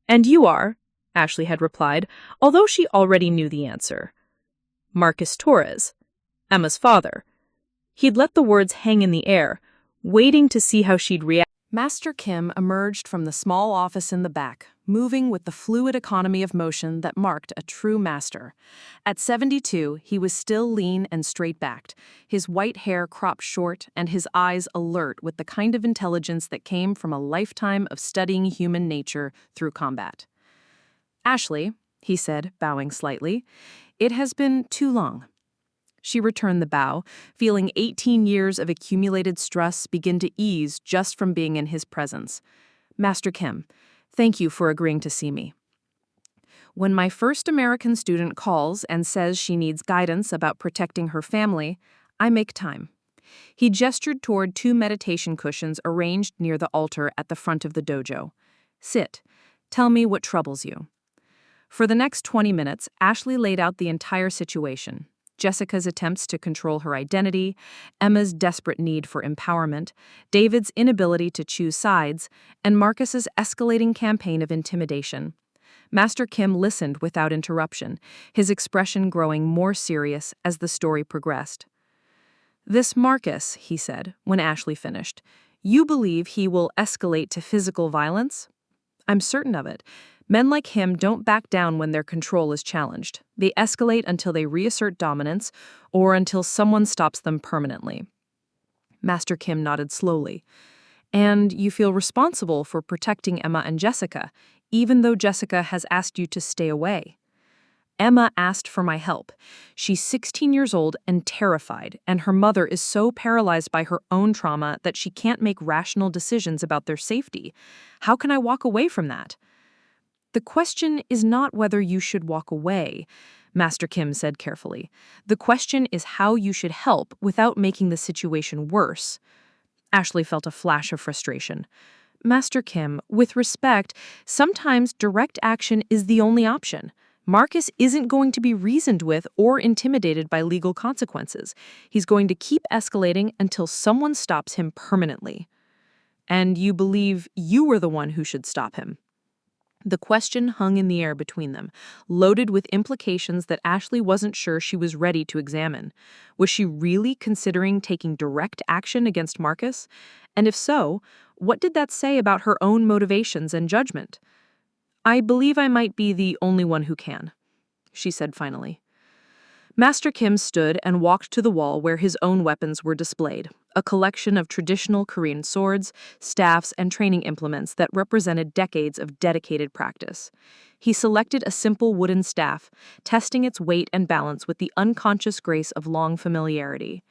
"And you are," Ashley had replied, although she already knew the answer. "Marcus Torres, Emma's father." He'd let the words hang in the air, waiting to see how she'd react. Master Kim emerged from the small office in the back, moving with the fluid economy of motion that marked a true master. At 72, he was still lean and straight-backed, his white hair cropped short and his eyes alert with the kind of intelligence that came from a lifetime of studying human nature through combat. "Ashley," he said, bowing slightly, "it has been too long." She returned the bow, feeling 18 years of accumulated stress begin to ease just from being in his presence. "Master Kim, thank you for agreeing to see me. When my first American student calls and says she needs guidance about protecting her family, I make time." He gestured toward 2 meditation cushions arranged near the altar at the front of the dojo. "Sit. Tell me what troubles you." For the next 20 minutes, Ashley laid out the entire situation. Jessica's attempts to control her identity, Emma's desperate need for empowerment, David's inability to choose sides, and Marcus's escalating campaign of intimidation. Master Kim listened without interruption, his expression growing more serious as the story progressed. "This Marcus," he said, when Ashley finished, "you believe he will escalate to physical violence?" "I'm certain of it. Men like him don't back down when their control is challenged. They escalate until they reassert dominance or until someone stops them permanently." Master Kim nodded slowly. "And you feel responsible for protecting Emma and Jessica, even though Jessica has asked you to stay away." "Emma asked for my help. She's 16 years old and terrified, and her mother is so paralyzed by her own trauma that she can't make rational decisions about their safety. How can I walk away from that?" "The question is not whether you should walk away," Master Kim said carefully. "The question is how you should help without making the situation worse." Ashley felt a flash of frustration. "Master Kim, with respect, sometimes direct action is the only option. Marcus isn't going to be reasoned with or intimidated by legal consequences. He's going to keep escalating until someone stops him permanently." "And you believe you were the one who should stop him?" The question hung in the air between them, loaded with implications that Ashley wasn't sure she was ready to examine. Was she really considering taking direct action against Marcus? And if so, what did that say about her own motivations and judgment? "I believe I might be the only one who can," she said finally. Master Kim stood and walked to the wall where his own weapons were displayed, a collection of traditional Korean swords, staffs, and training implements that represented decades of dedicated practice. He selected a simple wooden staff, testing its weight and balance with the unconscious grace of long familiarity.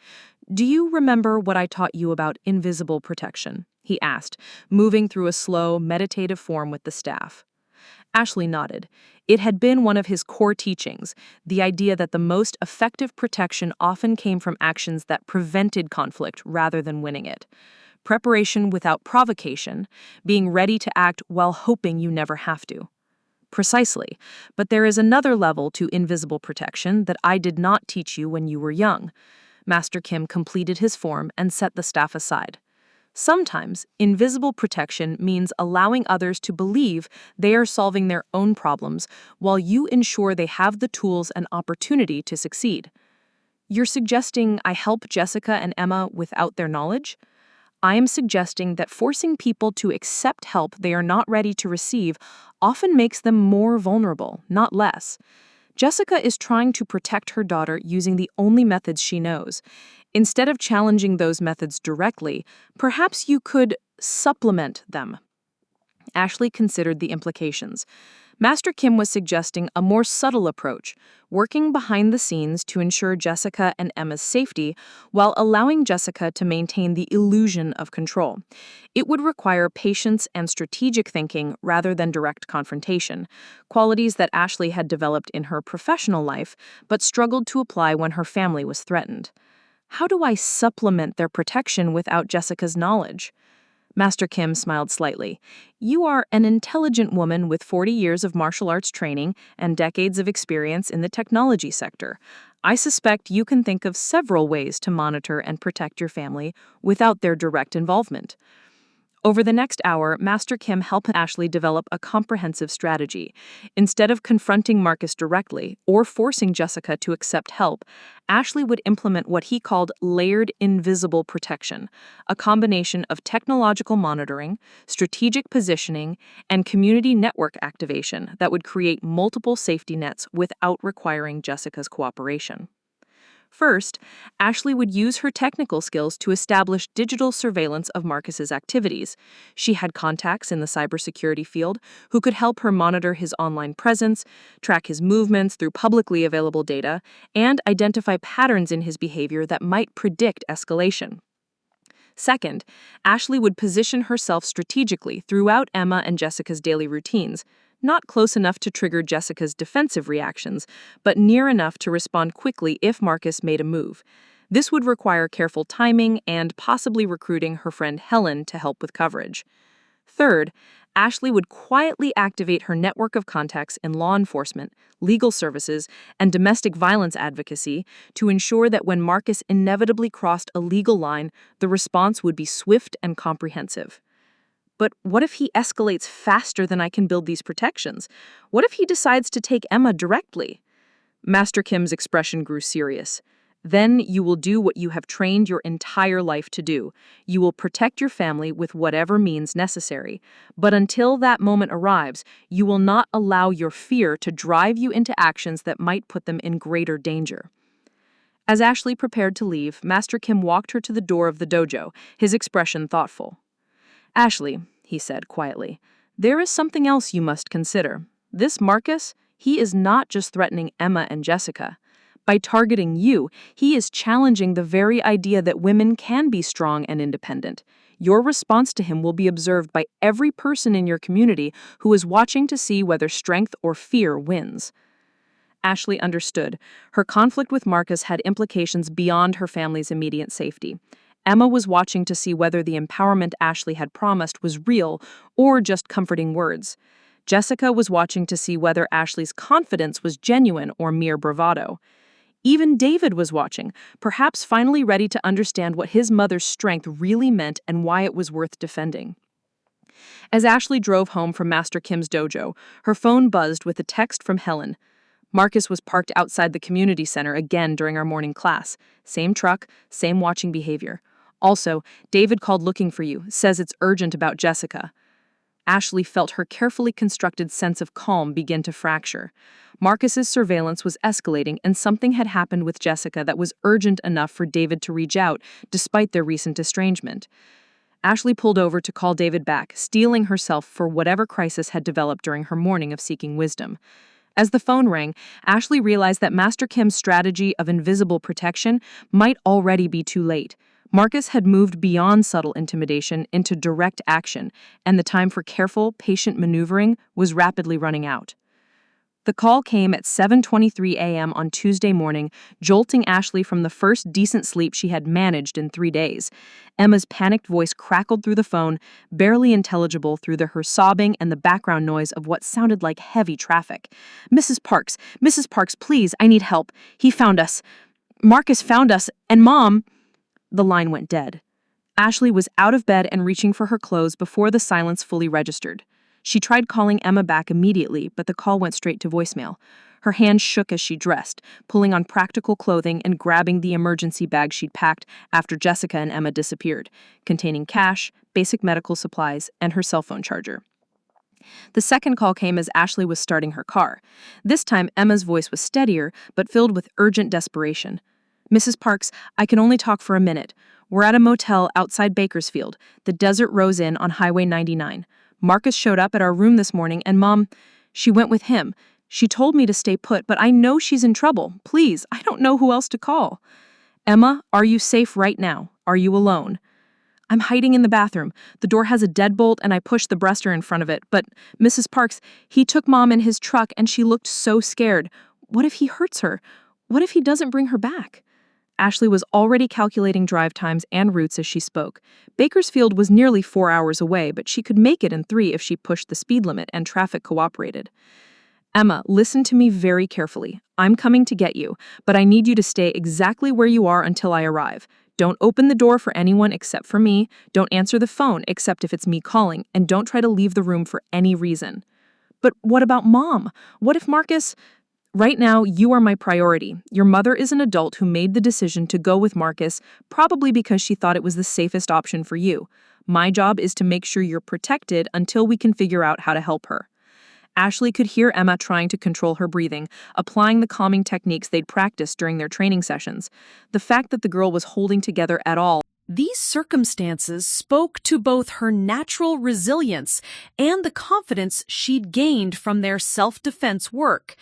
"Do you remember what I taught you about invisible protection?" he asked, moving through a slow, meditative form with the staff. Ashley nodded. It had been one of his core teachings, the idea that the most effective protection often came from actions that prevented conflict rather than winning it. Preparation without provocation, being ready to act while hoping you never have to. Precisely, but there is another level to invisible protection that I did not teach you when you were young. Master Kim completed his form and set the staff aside. Sometimes, invisible protection means allowing others to believe they are solving their own problems while you ensure they have the tools and opportunity to succeed. "You're suggesting I help Jessica and Emma without their knowledge?" "I am suggesting that forcing people to accept help they are not ready to receive often makes them more vulnerable, not less. Jessica is trying to protect her daughter using the only methods she knows. Instead of challenging those methods directly, perhaps you could supplement them." Ashley considered the implications. Master Kim was suggesting a more subtle approach, working behind the scenes to ensure Jessica and Emma's safety while allowing Jessica to maintain the illusion of control. It would require patience and strategic thinking rather than direct confrontation, qualities that Ashley had developed in her professional life but struggled to apply when her family was threatened. "How do I supplement their protection without Jessica's knowledge?" Master Kim smiled slightly. "You are an intelligent woman with 40 years of martial arts training and decades of experience in the technology sector. I suspect you can think of several ways to monitor and protect your family without their direct involvement." Over the next hour, Master Kim helped Ashley develop a comprehensive strategy. Instead of confronting Marcus directly or forcing Jessica to accept help, Ashley would implement what he called layered invisible protection, a combination of technological monitoring, strategic positioning, and community network activation that would create multiple safety nets without requiring Jessica's cooperation. First, Ashley would use her technical skills to establish digital surveillance of Marcus's activities. She had contacts in the cybersecurity field who could help her monitor his online presence, track his movements through publicly available data, and identify patterns in his behavior that might predict escalation. Second, Ashley would position herself strategically throughout Emma and Jessica's daily routines, not close enough to trigger Jessica's defensive reactions, but near enough to respond quickly if Marcus made a move. This would require careful timing and possibly recruiting her friend Helen to help with coverage. Third, Ashley would quietly activate her network of contacts in law enforcement, legal services, and domestic violence advocacy to ensure that when Marcus inevitably crossed a legal line, the response would be swift and comprehensive. But what if he escalates faster than I can build these protections? What if he decides to take Emma directly? Master Kim's expression grew serious. Then you will do what you have trained your entire life to do. You will protect your family with whatever means necessary. But until that moment arrives, you will not allow your fear to drive you into actions that might put them in greater danger. As Ashley prepared to leave, Master Kim walked her to the door of the dojo, his expression thoughtful. Ashley, he said quietly, there is something else you must consider. This Marcus, he is not just threatening Emma and Jessica. By targeting you, he is challenging the very idea that women can be strong and independent. Your response to him will be observed by every person in your community who is watching to see whether strength or fear wins. Ashley understood. Her conflict with Marcus had implications beyond her family's immediate safety. Emma was watching to see whether the empowerment Ashley had promised was real or just comforting words. Jessica was watching to see whether Ashley's confidence was genuine or mere bravado. Even David was watching, perhaps finally ready to understand what his mother's strength really meant and why it was worth defending. As Ashley drove home from Master Kim's dojo, her phone buzzed with a text from Helen. Marcus was parked outside the community center again during our morning class. Same truck, same watching behavior. Also, David called looking for you, says it's urgent about Jessica. Ashley felt her carefully constructed sense of calm begin to fracture. Marcus's surveillance was escalating, and something had happened with Jessica that was urgent enough for David to reach out, despite their recent estrangement. Ashley pulled over to call David back, steeling herself for whatever crisis had developed during her morning of seeking wisdom. As the phone rang, Ashley realized that Master Kim's strategy of invisible protection might already be too late. Marcus had moved beyond subtle intimidation into direct action, and the time for careful, patient maneuvering was rapidly running out. The call came at 7:23 a.m. on Tuesday morning, jolting Ashley from the first decent sleep she had managed in 3 days. Emma's panicked voice crackled through the phone, barely intelligible through her sobbing and the background noise of what sounded like heavy traffic. Mrs. Parks, please, I need help. He found us. Marcus found us, and Mom..." The line went dead. Ashley was out of bed and reaching for her clothes before the silence fully registered. She tried calling Emma back immediately, but the call went straight to voicemail. Her hands shook as she dressed, pulling on practical clothing and grabbing the emergency bag she'd packed after Jessica and Emma disappeared, containing cash, basic medical supplies, and her cell phone charger. The second call came as Ashley was starting her car. This time, Emma's voice was steadier, but filled with urgent desperation. "Mrs. Parks, I can only talk for a minute. We're at a motel outside Bakersfield, the Desert Rose Inn on Highway 99. Marcus showed up at our room this morning, and Mom, she went with him. She told me to stay put, but I know she's in trouble. Please, I don't know who else to call. Emma, are you safe right now? Are you alone?" "I'm hiding in the bathroom. The door has a deadbolt, and I pushed the breaster in front of it. But, Mrs. Parks, he took Mom in his truck, and she looked so scared. What if he hurts her? What if he doesn't bring her back?" Ashley was already calculating drive times and routes as she spoke. Bakersfield was nearly 4 hours away, but she could make it in 3 if she pushed the speed limit and traffic cooperated. "Emma, listen to me very carefully. I'm coming to get you, but I need you to stay exactly where you are until I arrive. Don't open the door for anyone except for me. Don't answer the phone except if it's me calling, and don't try to leave the room for any reason." "But what about Mom? What if Marcus..." "Right now, you are my priority. Your mother is an adult who made the decision to go with Marcus, probably because she thought it was the safest option for you. My job is to make sure you're protected until we can figure out how to help her." Ashley could hear Emma trying to control her breathing, applying the calming techniques they'd practiced during their training sessions. The fact that the girl was holding together at all, These circumstances spoke to both her natural resilience and the confidence she'd gained from their self-defense work.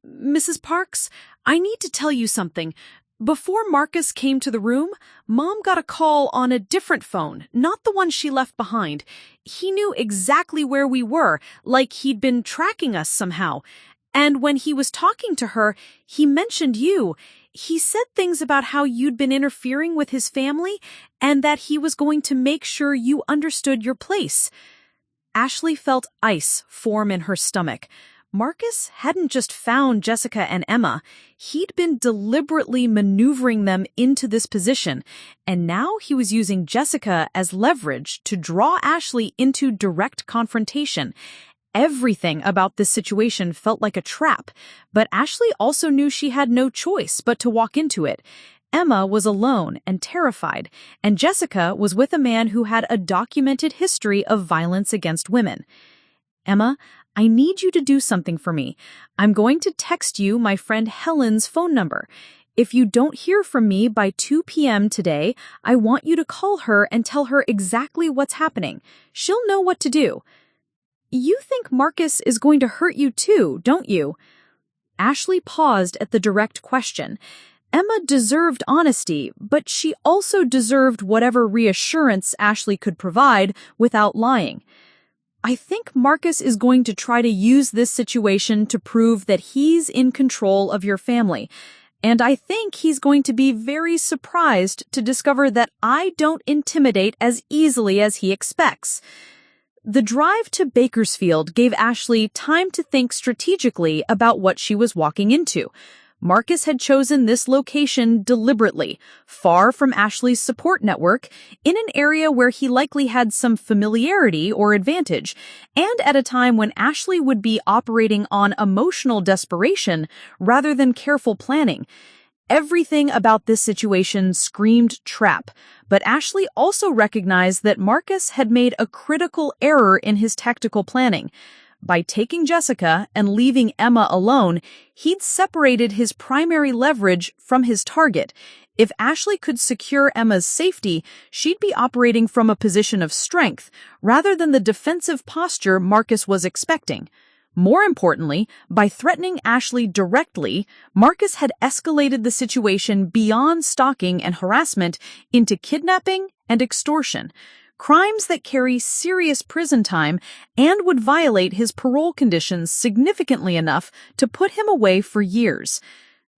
"Mrs. Parks, I need to tell you something. Before Marcus came to the room, Mom got a call on a different phone, not the one she left behind. He knew exactly where we were, like he'd been tracking us somehow. And when he was talking to her, he mentioned you. He said things about how you'd been interfering with his family and that he was going to make sure you understood your place." Ashley felt ice form in her stomach. Marcus hadn't just found Jessica and Emma, he'd been deliberately maneuvering them into this position, and now he was using Jessica as leverage to draw Ashley into direct confrontation. Everything about this situation felt like a trap, but Ashley also knew she had no choice but to walk into it. Emma was alone and terrified, and Jessica was with a man who had a documented history of violence against women. "Emma, I need you to do something for me. I'm going to text you my friend Helen's phone number. If you don't hear from me by 2 p.m. today, I want you to call her and tell her exactly what's happening. She'll know what to do." "You think Marcus is going to hurt you too, don't you?" Ashley paused at the direct question. Emma deserved honesty, but she also deserved whatever reassurance Ashley could provide without lying. "I think Marcus is going to try to use this situation to prove that he's in control of your family. And I think he's going to be very surprised to discover that I don't intimidate as easily as he expects." The drive to Bakersfield gave Ashley time to think strategically about what she was walking into. Marcus had chosen this location deliberately, far from Ashley's support network, in an area where he likely had some familiarity or advantage, and at a time when Ashley would be operating on emotional desperation rather than careful planning. Everything about this situation screamed trap, but Ashley also recognized that Marcus had made a critical error in his tactical planning. By taking Jessica and leaving Emma alone, he'd separated his primary leverage from his target. If Ashley could secure Emma's safety, she'd be operating from a position of strength rather than the defensive posture Marcus was expecting. More importantly, by threatening Ashley directly, Marcus had escalated the situation beyond stalking and harassment into kidnapping and extortion, crimes that carry serious prison time and would violate his parole conditions significantly enough to put him away for years.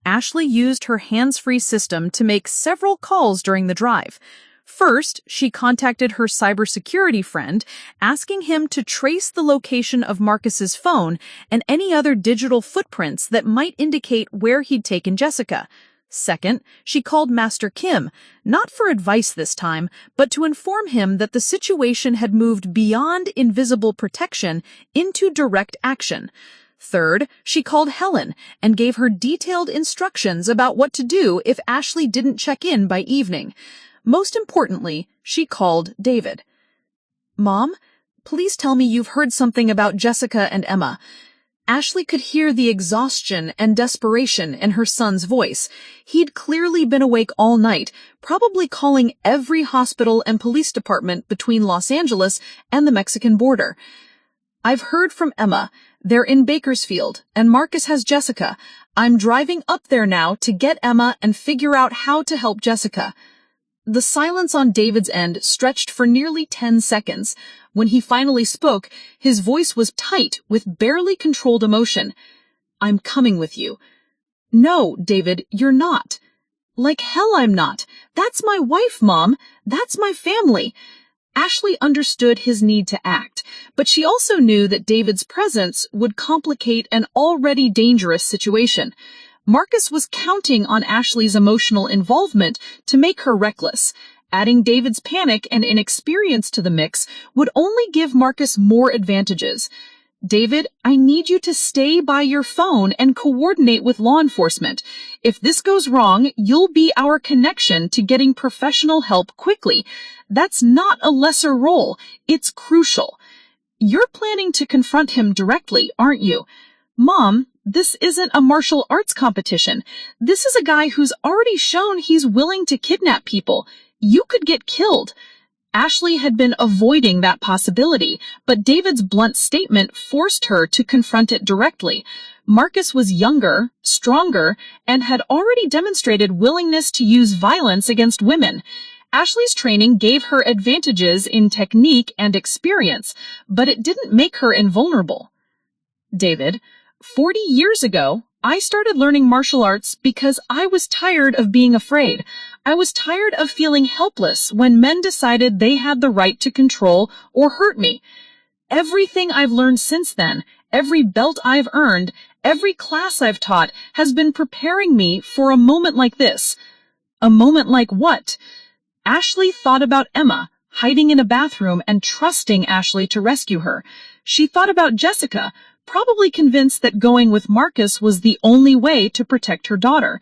Ashley used her hands-free system to make several calls during the drive. First, she contacted her cybersecurity friend, asking him to trace the location of Marcus's phone and any other digital footprints that might indicate where he'd taken Jessica. Second, she called Master Kim, not for advice this time, but to inform him that the situation had moved beyond invisible protection into direct action. Third, she called Helen and gave her detailed instructions about what to do if Ashley didn't check in by evening. Most importantly, she called David. "Mom, please tell me you've heard something about Jessica and Emma." Ashley could hear the exhaustion and desperation in her son's voice. He'd clearly been awake all night, probably calling every hospital and police department between Los Angeles and the Mexican border. "I've heard from Emma. They're in Bakersfield, and Marcus has Jessica. I'm driving up there now to get Emma and figure out how to help Jessica." The silence on David's end stretched for nearly 10 seconds. When he finally spoke, his voice was tight with barely controlled emotion. "I'm coming with you." "No, David, you're not." "Like hell I'm not. That's my wife, Mom. That's my family." Ashley understood his need to act, but she also knew that David's presence would complicate an already dangerous situation. Marcus was counting on Ashley's emotional involvement to make her reckless. Adding David's panic and inexperience to the mix would only give Marcus more advantages. "David, I need you to stay by your phone and coordinate with law enforcement. If this goes wrong, you'll be our connection to getting professional help quickly. That's not a lesser role. It's crucial. You're planning to confront him directly, aren't you?" "Mom, this isn't a martial arts competition. This is a guy who's already shown he's willing to kidnap people. You could get killed." Ashley had been avoiding that possibility, but David's blunt statement forced her to confront it directly. Marcus was younger, stronger, and had already demonstrated willingness to use violence against women. Ashley's training gave her advantages in technique and experience, but it didn't make her invulnerable. "David, 40 years ago, I started learning martial arts because I was tired of being afraid. I was tired of feeling helpless when men decided they had the right to control or hurt me. Everything I've learned since then, Every belt I've earned, every class I've taught has been preparing me for a moment like this. A moment like what? Ashley thought about Emma, hiding in a bathroom and trusting Ashley to rescue her. She thought about Jessica, probably convinced that going with Marcus was the only way to protect her daughter.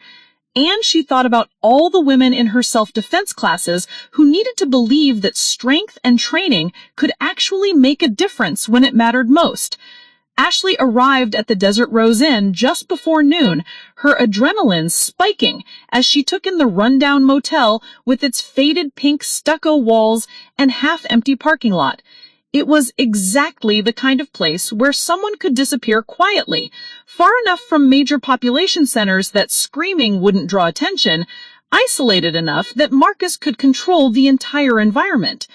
And she thought about all the women in her self-defense classes who needed to believe that strength and training could actually make a difference when it mattered most. Ashley arrived at the Desert Rose Inn just before noon, her adrenaline spiking as she took in the rundown motel with its faded pink stucco walls and half-empty parking lot. It was exactly the kind of place where someone could disappear quietly, far enough from major population centers that screaming wouldn't draw attention, isolated enough that Marcus could control the entire environment.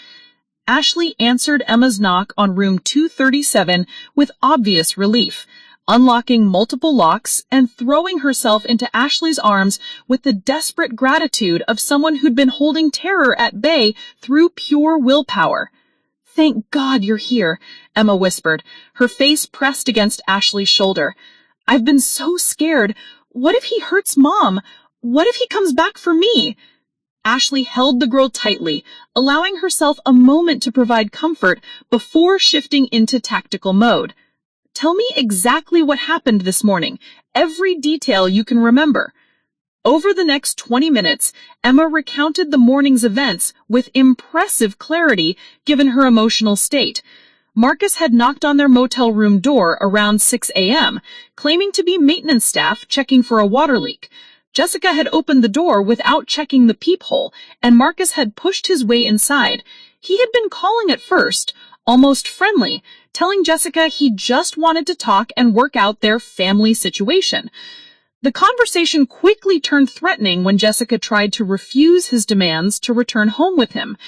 Ashley answered Emma's knock on room 237 with obvious relief, unlocking multiple locks and throwing herself into Ashley's arms with the desperate gratitude of someone who'd been holding terror at bay through pure willpower. "Thank God you're here," Emma whispered, her face pressed against Ashley's shoulder. "I've been so scared. What if he hurts Mom? What if he comes back for me?" Ashley held the girl tightly, allowing herself a moment to provide comfort before shifting into tactical mode. "Tell me exactly what happened this morning, every detail you can remember." Over the next 20 minutes, Emma recounted the morning's events with impressive clarity given her emotional state. Marcus had knocked on their motel room door around 6 a.m., claiming to be maintenance staff checking for a water leak. Jessica had opened the door without checking the peephole, and Marcus had pushed his way inside. He had been calling at first, almost friendly, telling Jessica he just wanted to talk and work out their family situation. The conversation quickly turned threatening when Jessica tried to refuse his demands to return home with him.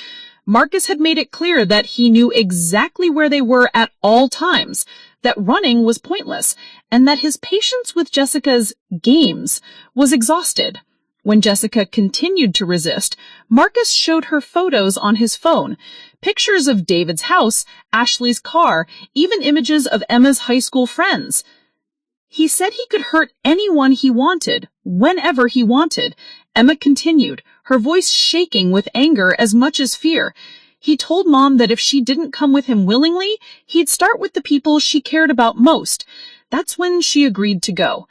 Marcus had made it clear that he knew exactly where they were at all times, that running was pointless, and that his patience with Jessica's games was exhausted. When Jessica continued to resist, Marcus showed her photos on his phone, pictures of David's house, Ashley's car, even images of Emma's high school friends. He said he could hurt anyone he wanted, whenever he wanted. Emma continued, her voice shaking with anger as much as fear. He told Mom that if she didn't come with him willingly, he'd start with the people she cared about most. That's when she agreed to go.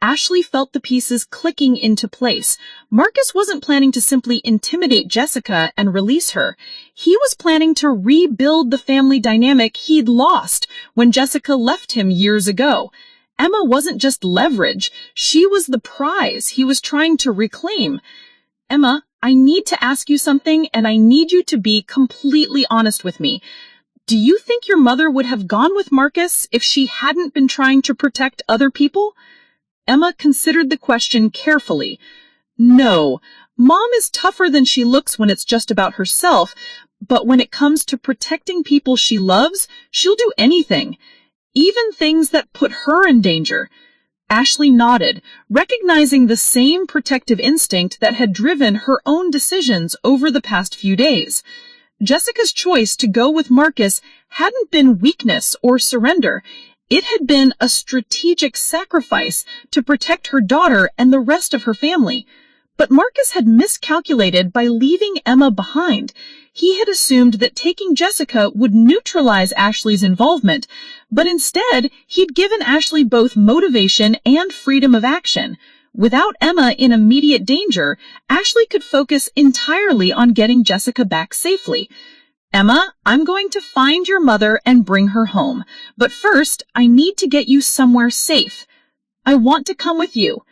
Ashley felt the pieces clicking into place. Marcus wasn't planning to simply intimidate Jessica and release her. He was planning to rebuild the family dynamic he'd lost when Jessica left him years ago. Emma wasn't just leverage. She was the prize he was trying to reclaim. "Emma, I need to ask you something, and I need you to be completely honest with me. Do you think your mother would have gone with Marcus if she hadn't been trying to protect other people?" Emma considered the question carefully. "No, Mom is tougher than she looks when it's just about herself, but when it comes to protecting people she loves, she'll do anything, even things that put her in danger." Ashley nodded, recognizing the same protective instinct that had driven her own decisions over the past few days. Jessica's choice to go with Marcus hadn't been weakness or surrender. It had been a strategic sacrifice to protect her daughter and the rest of her family. But Marcus had miscalculated by leaving Emma behind. He had assumed that taking Jessica would neutralize Ashley's involvement, but instead he'd given Ashley both motivation and freedom of action. Without Emma in immediate danger, Ashley could focus entirely on getting Jessica back safely. "Emma, I'm going to find your mother and bring her home, but first I need to get you somewhere safe. I want to come with you."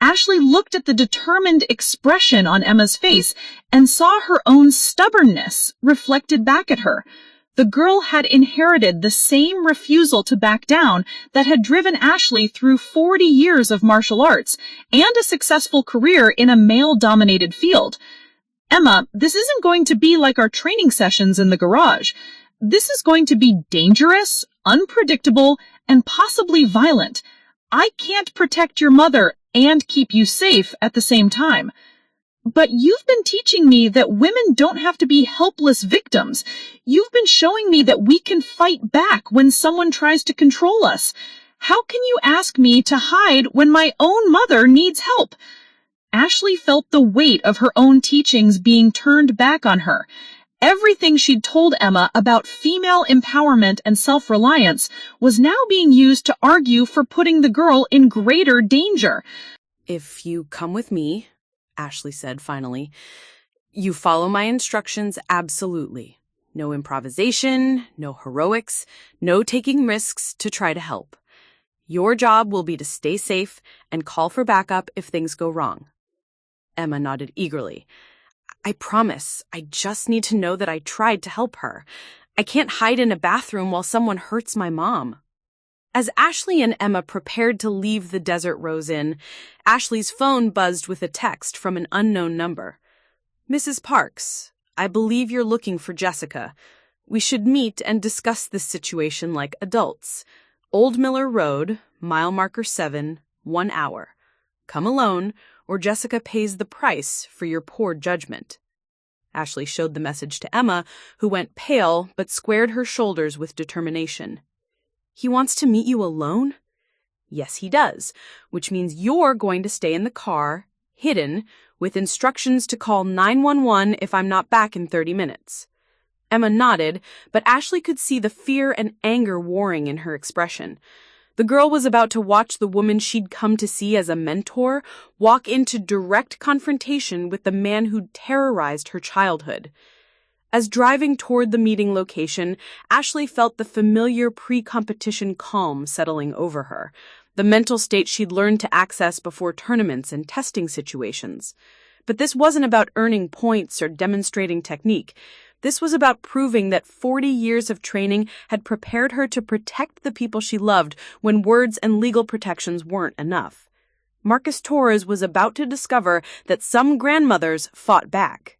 Ashley looked at the determined expression on Emma's face and saw her own stubbornness reflected back at her. The girl had inherited the same refusal to back down that had driven Ashley through 40 years of martial arts and a successful career in a male-dominated field. "Emma, this isn't going to be like our training sessions in the garage. This is going to be dangerous, unpredictable, and possibly violent. I can't protect your mother and keep you safe at the same time." But you've been teaching me that women don't have to be helpless victims. You've been showing me that we can fight back when someone tries to control us. How can you ask me to hide when my own mother needs help? Ashley felt the weight of her own teachings being turned back on her. Everything she'd told Emma about female empowerment and self-reliance was now being used to argue for putting the girl in greater danger. "If you come with me," Ashley said finally, "you follow my instructions absolutely. No improvisation, no heroics, no taking risks to try to help. Your job will be to stay safe and call for backup if things go wrong." Emma nodded eagerly. "I promise. I just need to know that I tried to help her. I can't hide in a bathroom while someone hurts my mom." As Ashley and Emma prepared to leave the Desert Rose Inn, Ashley's phone buzzed with a text from an unknown number. "Mrs. Parks, I believe you're looking for Jessica. We should meet and discuss this situation like adults. Old Miller Road, mile marker 7, 1 hour. Come alone, or Jessica pays the price for your poor judgment." Ashley showed the message to Emma, who went pale but squared her shoulders with determination. "He wants to meet you alone?" "Yes, he does, which means you're going to stay in the car, hidden, with instructions to call 911 if I'm not back in 30 minutes. Emma nodded, but Ashley could see the fear and anger warring in her expression. The girl was about to watch the woman she'd come to see as a mentor walk into direct confrontation with the man who'd terrorized her childhood. As driving toward the meeting location, Ashley felt the familiar pre-competition calm settling over her, the mental state she'd learned to access before tournaments and testing situations. But this wasn't about earning points or demonstrating technique. This was about proving that 40 years of training had prepared her to protect the people she loved when words and legal protections weren't enough. Marcus Torres was about to discover that some grandmothers fought back.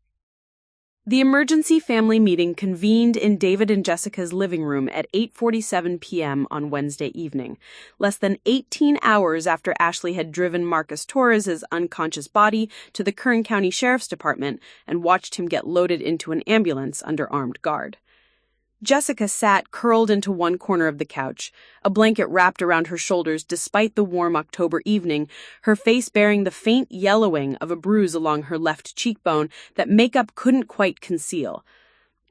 The emergency family meeting convened in David and Jessica's living room at 8:47 p.m. on Wednesday evening, less than 18 hours after Ashley had driven Marcus Torres' unconscious body to the Kern County Sheriff's Department and watched him get loaded into an ambulance under armed guard. Jessica sat curled into one corner of the couch, a blanket wrapped around her shoulders despite the warm October evening, her face bearing the faint yellowing of a bruise along her left cheekbone that makeup couldn't quite conceal.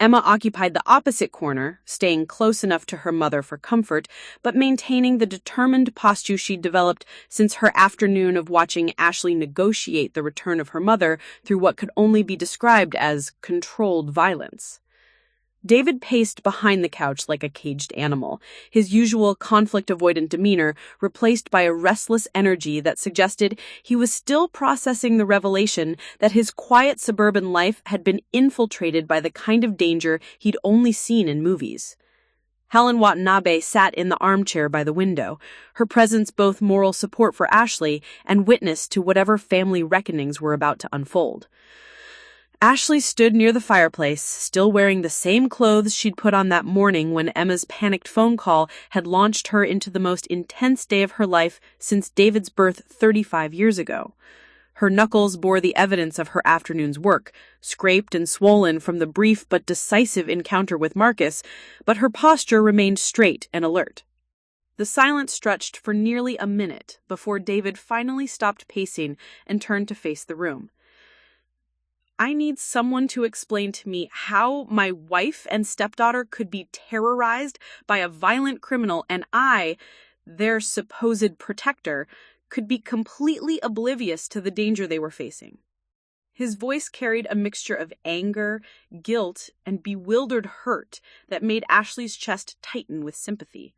Emma occupied the opposite corner, staying close enough to her mother for comfort, but maintaining the determined posture she'd developed since her afternoon of watching Ashley negotiate the return of her mother through what could only be described as controlled violence. David paced behind the couch like a caged animal, his usual conflict-avoidant demeanor replaced by a restless energy that suggested he was still processing the revelation that his quiet suburban life had been infiltrated by the kind of danger he'd only seen in movies. Helen Watanabe sat in the armchair by the window, her presence both moral support for Ashley and witness to whatever family reckonings were about to unfold. Ashley stood near the fireplace, still wearing the same clothes she'd put on that morning when Emma's panicked phone call had launched her into the most intense day of her life since David's birth 35 years ago. Her knuckles bore the evidence of her afternoon's work, scraped and swollen from the brief but decisive encounter with Marcus, but her posture remained straight and alert. The silence stretched for nearly a minute before David finally stopped pacing and turned to face the room. "I need someone to explain to me how my wife and stepdaughter could be terrorized by a violent criminal and I, their supposed protector, could be completely oblivious to the danger they were facing." His voice carried a mixture of anger, guilt, and bewildered hurt that made Ashley's chest tighten with sympathy.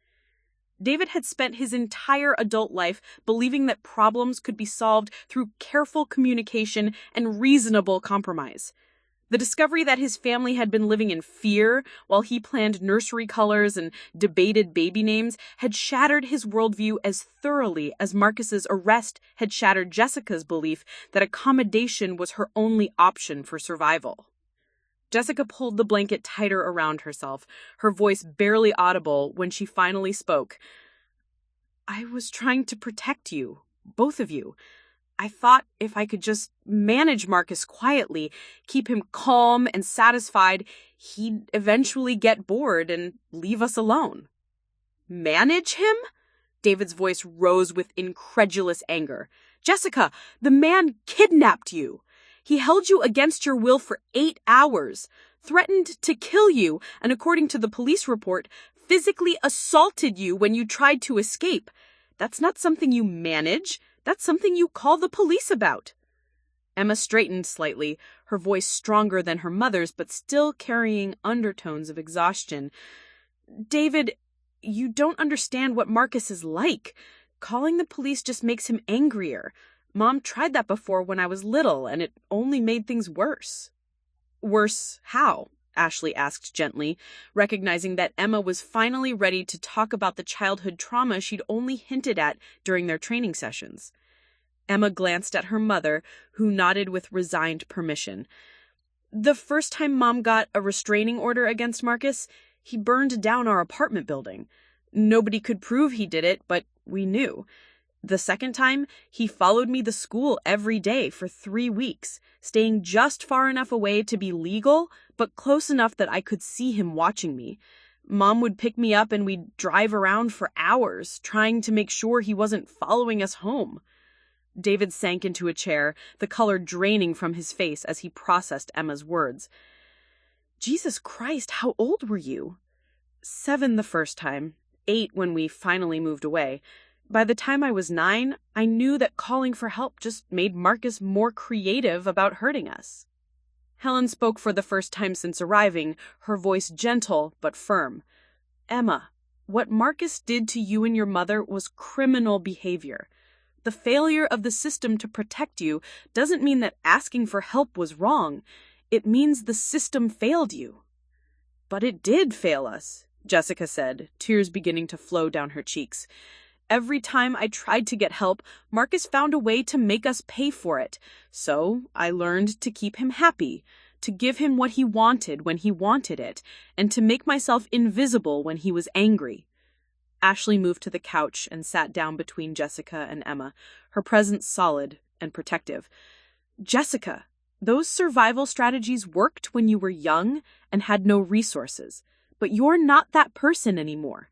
David had spent his entire adult life believing that problems could be solved through careful communication and reasonable compromise. The discovery that his family had been living in fear while he planned nursery colors and debated baby names had shattered his worldview as thoroughly as Marcus's arrest had shattered Jessica's belief that accommodation was her only option for survival. Jessica pulled the blanket tighter around herself, her voice barely audible when she finally spoke. "I was trying to protect you, both of you. I thought if I could just manage Marcus quietly, keep him calm and satisfied, he'd eventually get bored and leave us alone. Manage him? David's voice rose with incredulous anger. Jessica, the man kidnapped you. He held you against your will for 8 hours, threatened to kill you, and according to the police report, physically assaulted you when you tried to escape. That's not something you manage. That's something you call the police about. Emma straightened slightly, her voice stronger than her mother's, but still carrying undertones of exhaustion. David, you don't understand what Marcus is like. Calling the police just makes him angrier. Mom tried that before when I was little, and it only made things worse. Worse how? Ashley asked gently, recognizing that Emma was finally ready to talk about the childhood trauma she'd only hinted at during their training sessions. Emma glanced at her mother, who nodded with resigned permission. The first time Mom got a restraining order against Marcus, he burned down our apartment building. Nobody could prove he did it, but we knew. The second time, he followed me to school every day for 3 weeks, staying just far enough away to be legal, but close enough that I could see him watching me. Mom would pick me up and we'd drive around for hours, trying to make sure he wasn't following us home. David sank into a chair, the color draining from his face as he processed Emma's words. Jesus Christ, how old were you? 7 the first time, 8 when we finally moved away. By the time I was 9, I knew that calling for help just made Marcus more creative about hurting us. Helen spoke for the first time since arriving, her voice gentle but firm. Emma, what Marcus did to you and your mother was criminal behavior. The failure of the system to protect you doesn't mean that asking for help was wrong. It means the system failed you. But it did fail us, Jessica said, tears beginning to flow down her cheeks. Every time I tried to get help, Marcus found a way to make us pay for it. So I learned to keep him happy, to give him what he wanted when he wanted it, and to make myself invisible when he was angry. Ashley moved to the couch and sat down between Jessica and Emma, her presence solid and protective. Jessica, those survival strategies worked when you were young and had no resources, but you're not that person anymore.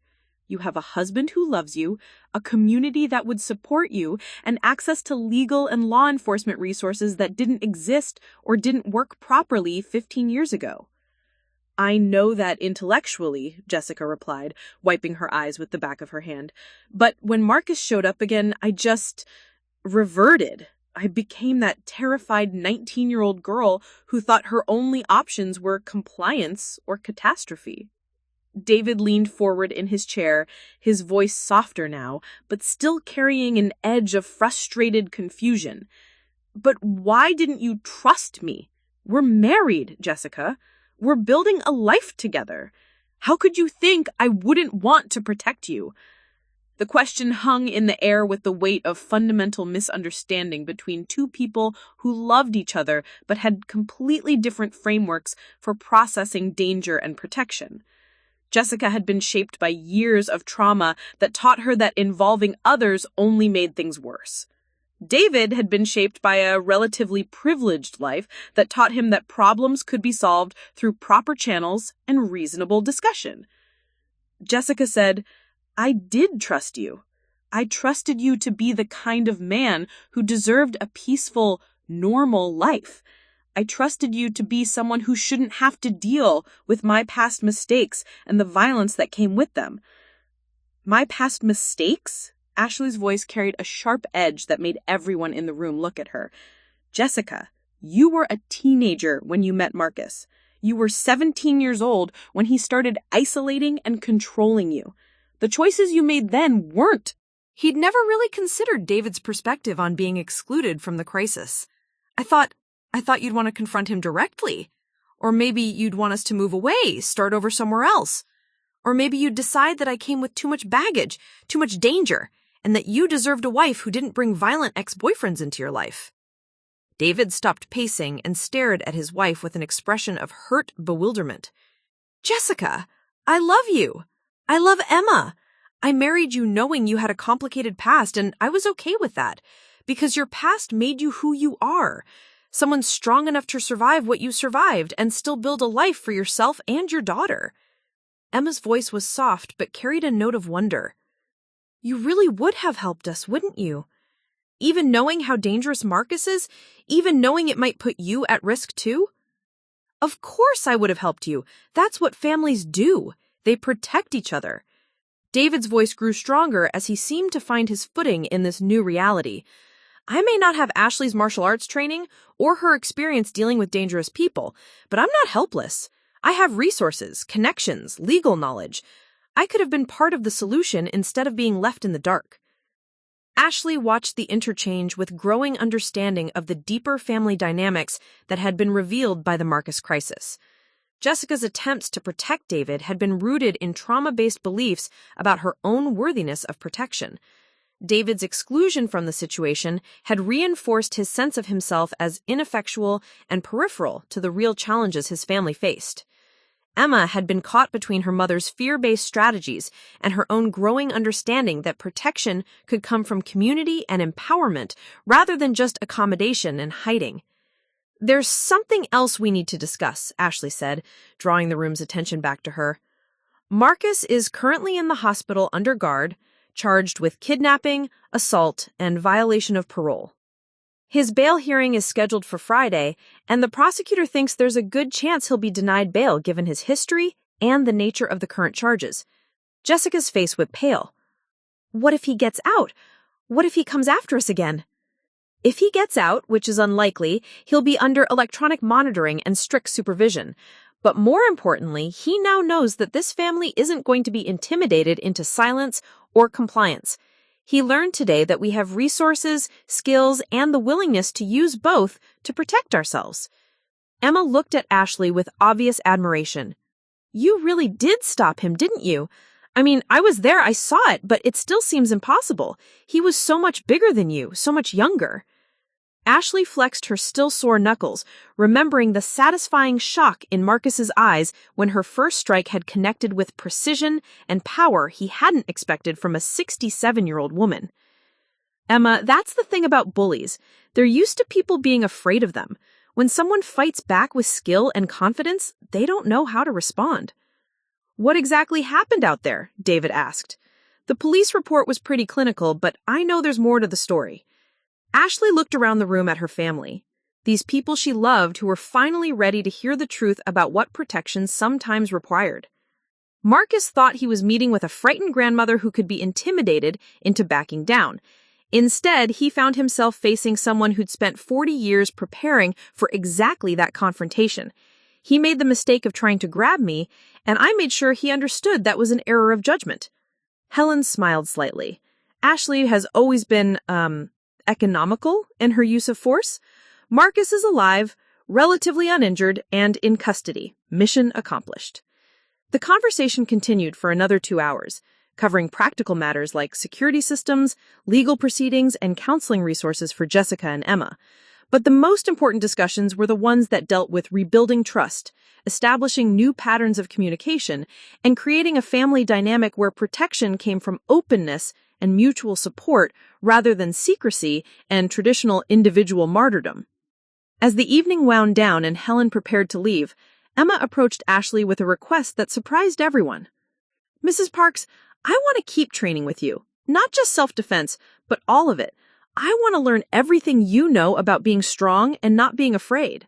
You have a husband who loves you, a community that would support you, and access to legal and law enforcement resources that didn't exist or didn't work properly 15 years ago. I know that intellectually, Jessica replied, wiping her eyes with the back of her hand. But when Marcus showed up again, I just reverted. I became that terrified 19-year-old girl who thought her only options were compliance or catastrophe. David leaned forward in his chair, his voice softer now, but still carrying an edge of frustrated confusion. But why didn't you trust me? We're married, Jessica. We're building a life together. How could you think I wouldn't want to protect you? The question hung in the air with the weight of fundamental misunderstanding between two people who loved each other but had completely different frameworks for processing danger and protection. Jessica had been shaped by years of trauma that taught her that involving others only made things worse. David had been shaped by a relatively privileged life that taught him that problems could be solved through proper channels and reasonable discussion. Jessica said, I did trust you. I trusted you to be the kind of man who deserved a peaceful, normal life. I trusted you to be someone who shouldn't have to deal with my past mistakes and the violence that came with them. My past mistakes? Ashley's voice carried a sharp edge that made everyone in the room look at her. Jessica, you were a teenager when you met Marcus. You were 17 years old when he started isolating and controlling you. The choices you made then weren't. He'd never really considered David's perspective on being excluded from the crisis. I thought you'd want to confront him directly. Or maybe you'd want us to move away, start over somewhere else. Or maybe you'd decide that I came with too much baggage, too much danger, and that you deserved a wife who didn't bring violent ex-boyfriends into your life. David stopped pacing and stared at his wife with an expression of hurt bewilderment. Jessica, I love you. I love Emma. I married you knowing you had a complicated past, and I was okay with that. because your past made you who you are. Someone strong enough to survive what you survived and still build a life for yourself and your daughter. Emma's voice was soft but carried a note of wonder. You really would have helped us, wouldn't you? Even knowing how dangerous Marcus is, even knowing it might put you at risk too? Of course I would have helped you. That's what families do. They protect each other. David's voice grew stronger as he seemed to find his footing in this new reality. I may not have Ashley's martial arts training or her experience dealing with dangerous people, but I'm not helpless. I have resources, connections, legal knowledge. I could have been part of the solution instead of being left in the dark. Ashley watched the interchange with growing understanding of the deeper family dynamics that had been revealed by the Marcus crisis. Jessica's attempts to protect David had been rooted in trauma-based beliefs about her own worthiness of protection. David's exclusion from the situation had reinforced his sense of himself as ineffectual and peripheral to the real challenges his family faced. Emma had been caught between her mother's fear-based strategies and her own growing understanding that protection could come from community and empowerment rather than just accommodation and hiding. There's something else we need to discuss, Ashley said, drawing the room's attention back to her. Marcus is currently in the hospital under guard, charged with kidnapping, assault, and violation of parole. His bail hearing is scheduled for Friday, and the prosecutor thinks there's a good chance he'll be denied bail given his history and the nature of the current charges. Jessica's face went pale. What if he gets out? What if he comes after us again? If he gets out, which is unlikely, he'll be under electronic monitoring and strict supervision. But more importantly, he now knows that this family isn't going to be intimidated into silence or compliance. He learned today that we have resources, skills, and the willingness to use both to protect ourselves. Emma looked at Ashley with obvious admiration. You really did stop him, didn't you? I mean, I was there, I saw it, but it still seems impossible. He was so much bigger than you, so much younger. Ashley flexed her still sore knuckles, remembering the satisfying shock in Marcus's eyes when her first strike had connected with precision and power he hadn't expected from a 67-year-old woman. Emma, that's the thing about bullies. They're used to people being afraid of them. When someone fights back with skill and confidence, they don't know how to respond. What exactly happened out there? David asked. The police report was pretty clinical, but I know there's more to the story. Ashley looked around the room at her family, these people she loved who were finally ready to hear the truth about what protection sometimes required. Marcus thought he was meeting with a frightened grandmother who could be intimidated into backing down. Instead, he found himself facing someone who'd spent 40 years preparing for exactly that confrontation. He made the mistake of trying to grab me, and I made sure he understood that was an error of judgment. Helen smiled slightly. Ashley has always been, economical in her use of force. Marcus is alive, relatively uninjured, and in custody. Mission accomplished. The conversation continued for another 2 hours, covering practical matters like security systems, legal proceedings, and counseling resources for Jessica and Emma. But the most important discussions were the ones that dealt with rebuilding trust, establishing new patterns of communication, and creating a family dynamic where protection came from openness and mutual support rather than secrecy and traditional individual martyrdom. As the evening wound down and Helen prepared to leave, Emma approached Ashley with a request that surprised everyone. Mrs. Parks, I want to keep training with you. Not just self-defense, but all of it. I want to learn everything you know about being strong and not being afraid.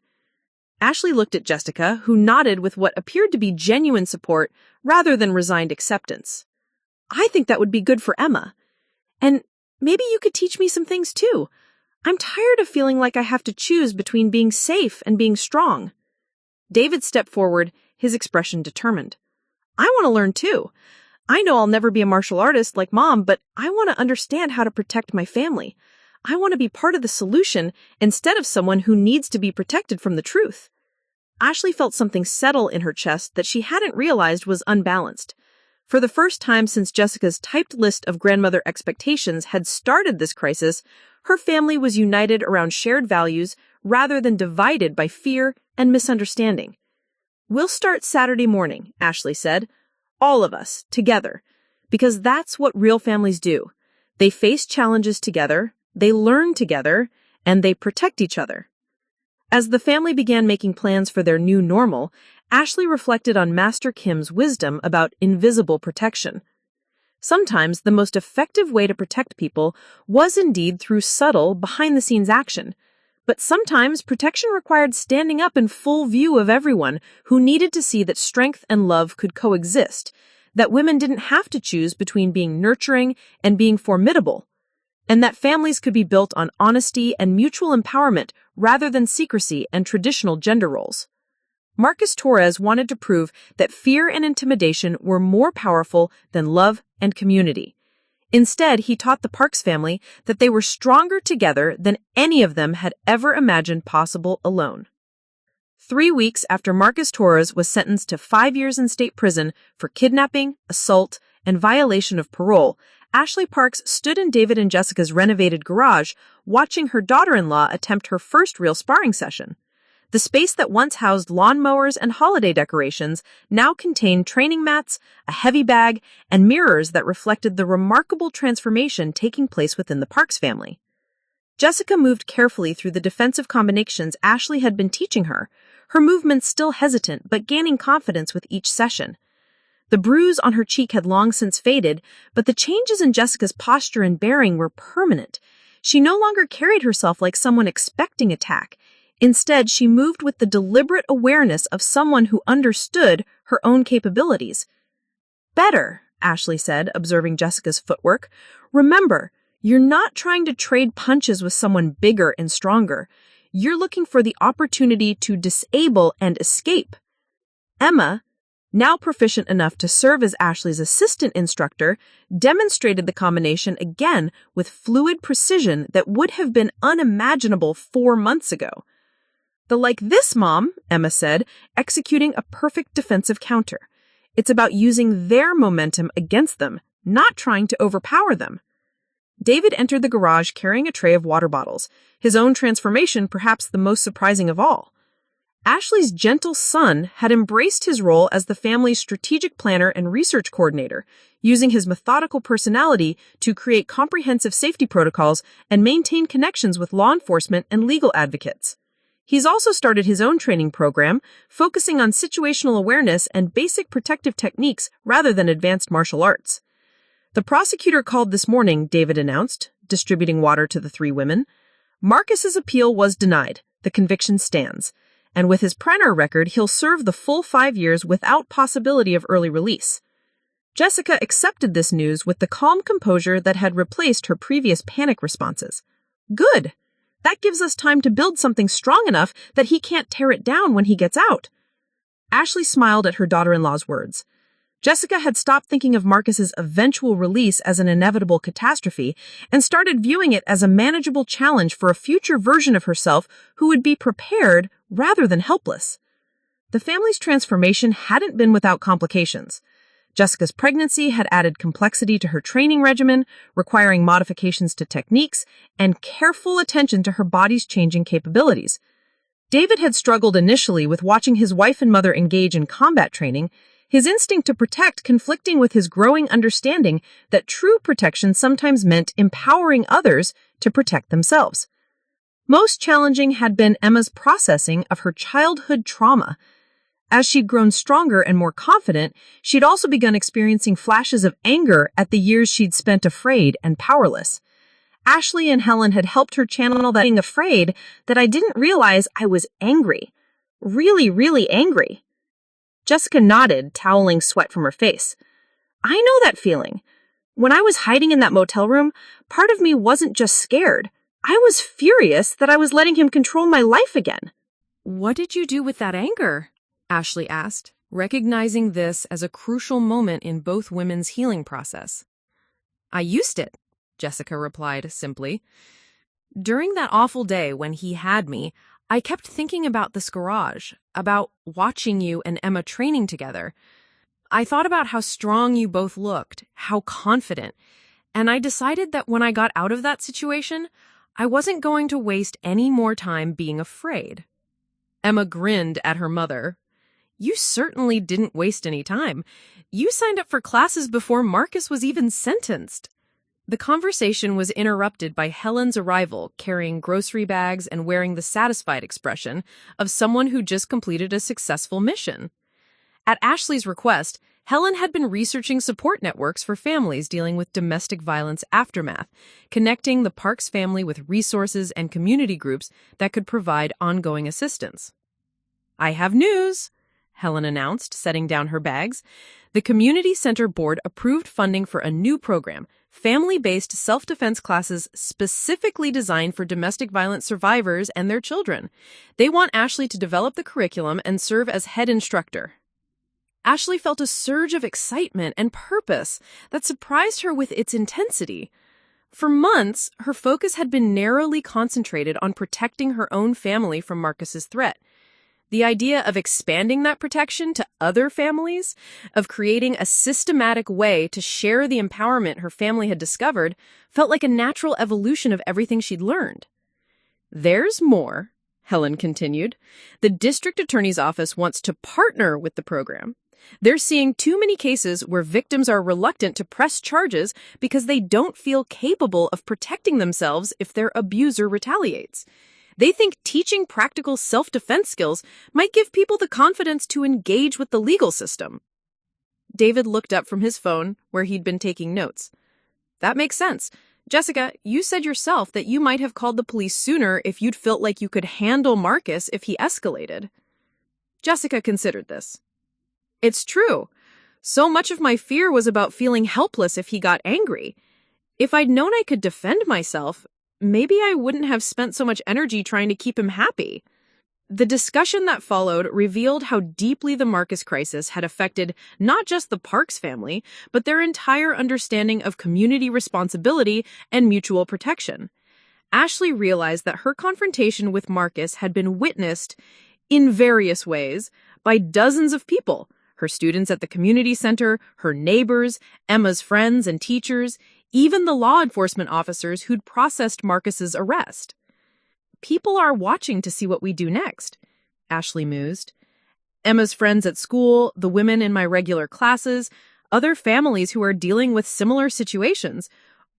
Ashley looked at Jessica, who nodded with what appeared to be genuine support rather than resigned acceptance. I think that would be good for Emma. And maybe you could teach me some things too. I'm tired of feeling like I have to choose between being safe and being strong. David stepped forward, his expression determined. I want to learn too. I know I'll never be a martial artist like Mom, but I want to understand how to protect my family. I want to be part of the solution instead of someone who needs to be protected from the truth. Ashley felt something settle in her chest that she hadn't realized was unbalanced. For the first time since Jessica's typed list of grandmother expectations had started this crisis, her family was united around shared values rather than divided by fear and misunderstanding. We'll start Saturday morning, Ashley said. All of us, together. Because that's what real families do. They face challenges together, they learn together, and they protect each other. As the family began making plans for their new normal, Ashley reflected on Master Kim's wisdom about invisible protection. Sometimes the most effective way to protect people was indeed through subtle, behind-the-scenes action. But sometimes protection required standing up in full view of everyone who needed to see that strength and love could coexist, that women didn't have to choose between being nurturing and being formidable, and that families could be built on honesty and mutual empowerment rather than secrecy and traditional gender roles. Marcus Torres wanted to prove that fear and intimidation were more powerful than love and community. Instead, he taught the Parks family that they were stronger together than any of them had ever imagined possible alone. 3 weeks after Marcus Torres was sentenced to 5 years in state prison for kidnapping, assault, and violation of parole, Ashley Parks stood in David and Jessica's renovated garage, watching her daughter-in-law attempt her first real sparring session. The space that once housed lawnmowers and holiday decorations now contained training mats, a heavy bag, and mirrors that reflected the remarkable transformation taking place within the Parks family. Jessica moved carefully through the defensive combinations Ashley had been teaching her, her movements still hesitant but gaining confidence with each session. The bruise on her cheek had long since faded, but the changes in Jessica's posture and bearing were permanent. She no longer carried herself like someone expecting attack. Instead, she moved with the deliberate awareness of someone who understood her own capabilities. "Better," Ashley said, observing Jessica's footwork. "Remember, you're not trying to trade punches with someone bigger and stronger. You're looking for the opportunity to disable and escape." Emma, now proficient enough to serve as Ashley's assistant instructor, demonstrated the combination again with fluid precision that would have been unimaginable 4 months ago. "The like this, Mom," Emma said, executing a perfect defensive counter. "It's about using their momentum against them, not trying to overpower them." David entered the garage carrying a tray of water bottles, his own transformation perhaps the most surprising of all. Ashley's gentle son had embraced his role as the family's strategic planner and research coordinator, using his methodical personality to create comprehensive safety protocols and maintain connections with law enforcement and legal advocates. He's also started his own training program, focusing on situational awareness and basic protective techniques rather than advanced martial arts. "The prosecutor called this morning," David announced, distributing water to the 3 women. "Marcus's appeal was denied. The conviction stands. And with his prior record, he'll serve the full 5 years without possibility of early release." Jessica accepted this news with the calm composure that had replaced her previous panic responses. "Good. That gives us time to build something strong enough that he can't tear it down when he gets out." Ashley smiled at her daughter-in-law's words. Jessica had stopped thinking of Marcus's eventual release as an inevitable catastrophe and started viewing it as a manageable challenge for a future version of herself who would be prepared rather than helpless. The family's transformation hadn't been without complications. Jessica's pregnancy had added complexity to her training regimen, requiring modifications to techniques and careful attention to her body's changing capabilities. David had struggled initially with watching his wife and mother engage in combat training, his instinct to protect conflicting with his growing understanding that true protection sometimes meant empowering others to protect themselves. Most challenging had been Emma's processing of her childhood trauma. As she'd grown stronger and more confident, she'd also begun experiencing flashes of anger at the years she'd spent afraid and powerless. Ashley and Helen had helped her channel that being afraid that I didn't realize I was angry. Really, really angry. Jessica nodded, toweling sweat from her face. "I know that feeling. When I was hiding in that motel room, part of me wasn't just scared. I was furious that I was letting him control my life again." "What did you do with that anger?" Ashley asked, recognizing this as a crucial moment in both women's healing process. "I used it," Jessica replied simply. "During that awful day when he had me, I kept thinking about this garage, about watching you and Emma training together. I thought about how strong you both looked, how confident, and I decided that when I got out of that situation, I wasn't going to waste any more time being afraid." Emma grinned at her mother. "You certainly didn't waste any time. You signed up for classes before Marcus was even sentenced." The conversation was interrupted by Helen's arrival, carrying grocery bags and wearing the satisfied expression of someone who just completed a successful mission. At Ashley's request, Helen had been researching support networks for families dealing with domestic violence aftermath, connecting the Parks family with resources and community groups that could provide ongoing assistance. "I have news," Helen announced, setting down her bags. The Community Center Board approved funding for a new program, family-based self-defense classes specifically designed for domestic violence survivors and their children. They want Ashley to develop the curriculum and serve as head instructor. Ashley felt a surge of excitement and purpose that surprised her with its intensity. For months, her focus had been narrowly concentrated on protecting her own family from Marcus's threat. The idea of expanding that protection to other families, of creating a systematic way to share the empowerment her family had discovered, felt like a natural evolution of everything she'd learned. "There's more," Helen continued. "The district attorney's office wants to partner with the program. They're seeing too many cases where victims are reluctant to press charges because they don't feel capable of protecting themselves if their abuser retaliates. They think teaching practical self-defense skills might give people the confidence to engage with the legal system." David looked up from his phone, where he'd been taking notes. "That makes sense. Jessica, you said yourself that you might have called the police sooner if you'd felt like you could handle Marcus if he escalated." Jessica considered this. "It's true. So much of my fear was about feeling helpless if he got angry. If I'd known I could defend myself, maybe I wouldn't have spent so much energy trying to keep him happy." The discussion that followed revealed how deeply the Marcus crisis had affected not just the Parks family, but their entire understanding of community responsibility and mutual protection. Ashley realized that her confrontation with Marcus had been witnessed, in various ways, by dozens of people: her students at the community center, her neighbors, Emma's friends and teachers, even the law enforcement officers who'd processed Marcus's arrest. "People are watching to see what we do next," Ashley mused. "Emma's friends at school, the women in my regular classes, other families who are dealing with similar situations.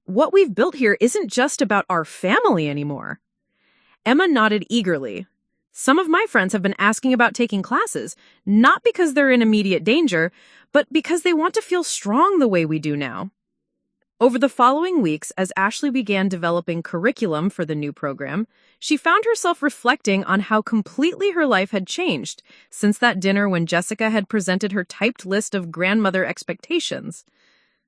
What we've built here isn't just about our family anymore." Emma nodded eagerly. "Some of my friends have been asking about taking classes, not because they're in immediate danger, but because they want to feel strong the way we do now." Over the following weeks, as Ashley began developing curriculum for the new program, she found herself reflecting on how completely her life had changed since that dinner when Jessica had presented her typed list of grandmother expectations.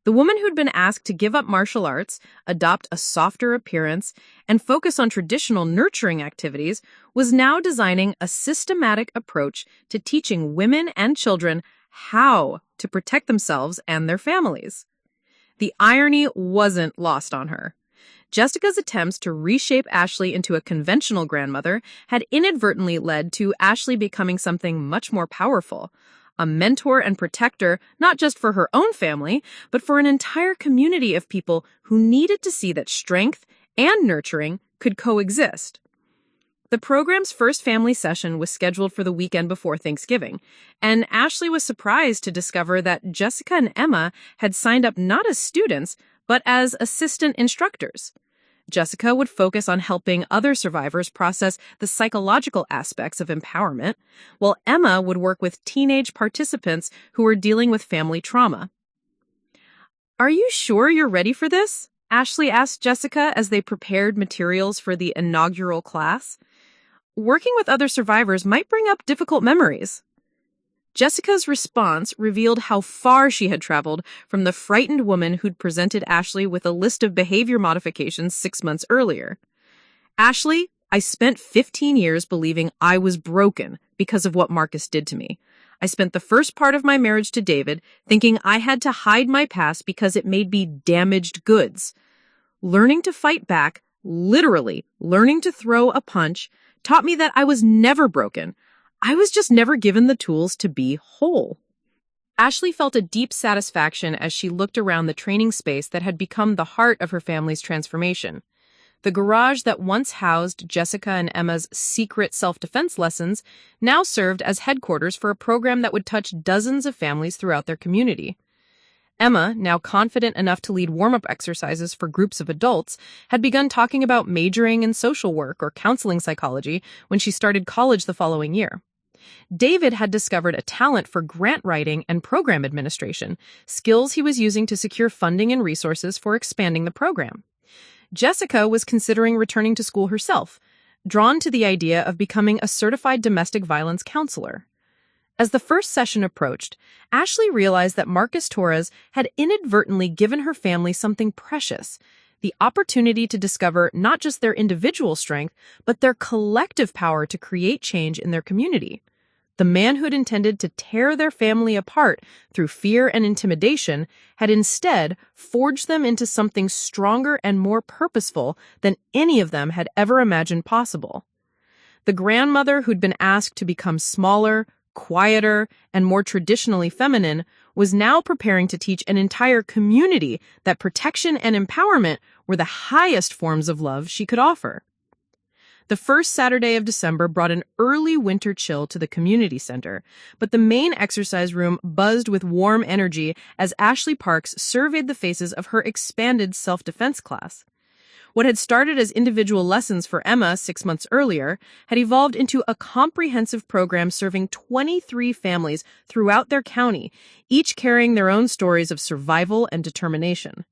The woman who'd been asked to give up martial arts, adopt a softer appearance, and focus on traditional nurturing activities was now designing a systematic approach to teaching women and children how to protect themselves and their families. The irony wasn't lost on her. Jessica's attempts to reshape Ashley into a conventional grandmother had inadvertently led to Ashley becoming something much more powerful: a mentor and protector not just for her own family, but for an entire community of people who needed to see that strength and nurturing could coexist. The program's first family session was scheduled for the weekend before Thanksgiving, and Ashley was surprised to discover that Jessica and Emma had signed up not as students, but as assistant instructors. Jessica would focus on helping other survivors process the psychological aspects of empowerment, while Emma would work with teenage participants who were dealing with family trauma. "Are you sure you're ready for this?" Ashley asked Jessica as they prepared materials for the inaugural class. "Working with other survivors might bring up difficult memories." Jessica's response revealed how far she had traveled from the frightened woman who'd presented Ashley with a list of behavior modifications 6 months earlier. "Ashley, I spent 15 years believing I was broken because of what Marcus did to me. I spent the first part of my marriage to David thinking I had to hide my past because it made me damaged goods. Learning to fight back, literally learning to throw a punch, taught me that I was never broken. I was just never given the tools to be whole." Ashley felt a deep satisfaction as she looked around the training space that had become the heart of her family's transformation. The garage that once housed Jessica and Emma's secret self-defense lessons now served as headquarters for a program that would touch dozens of families throughout their community. Emma, now confident enough to lead warm-up exercises for groups of adults, had begun talking about majoring in social work or counseling psychology when she started college the following year. David had discovered a talent for grant writing and program administration, skills he was using to secure funding and resources for expanding the program. Jessica was considering returning to school herself, drawn to the idea of becoming a certified domestic violence counselor. As the first session approached, Ashley realized that Marcus Torres had inadvertently given her family something precious, the opportunity to discover not just their individual strength, but their collective power to create change in their community. The man who had intended to tear their family apart through fear and intimidation had instead forged them into something stronger and more purposeful than any of them had ever imagined possible. The grandmother who'd been asked to become smaller, quieter, and more traditionally feminine was now preparing to teach an entire community that protection and empowerment were the highest forms of love she could offer. The first Saturday of December brought an early winter chill to the community center, but the main exercise room buzzed with warm energy as Ashley Parks surveyed the faces of her expanded self-defense class. What had started as individual lessons for Emma 6 months earlier had evolved into a comprehensive program serving 23 families throughout their county, each carrying their own stories of survival and determination.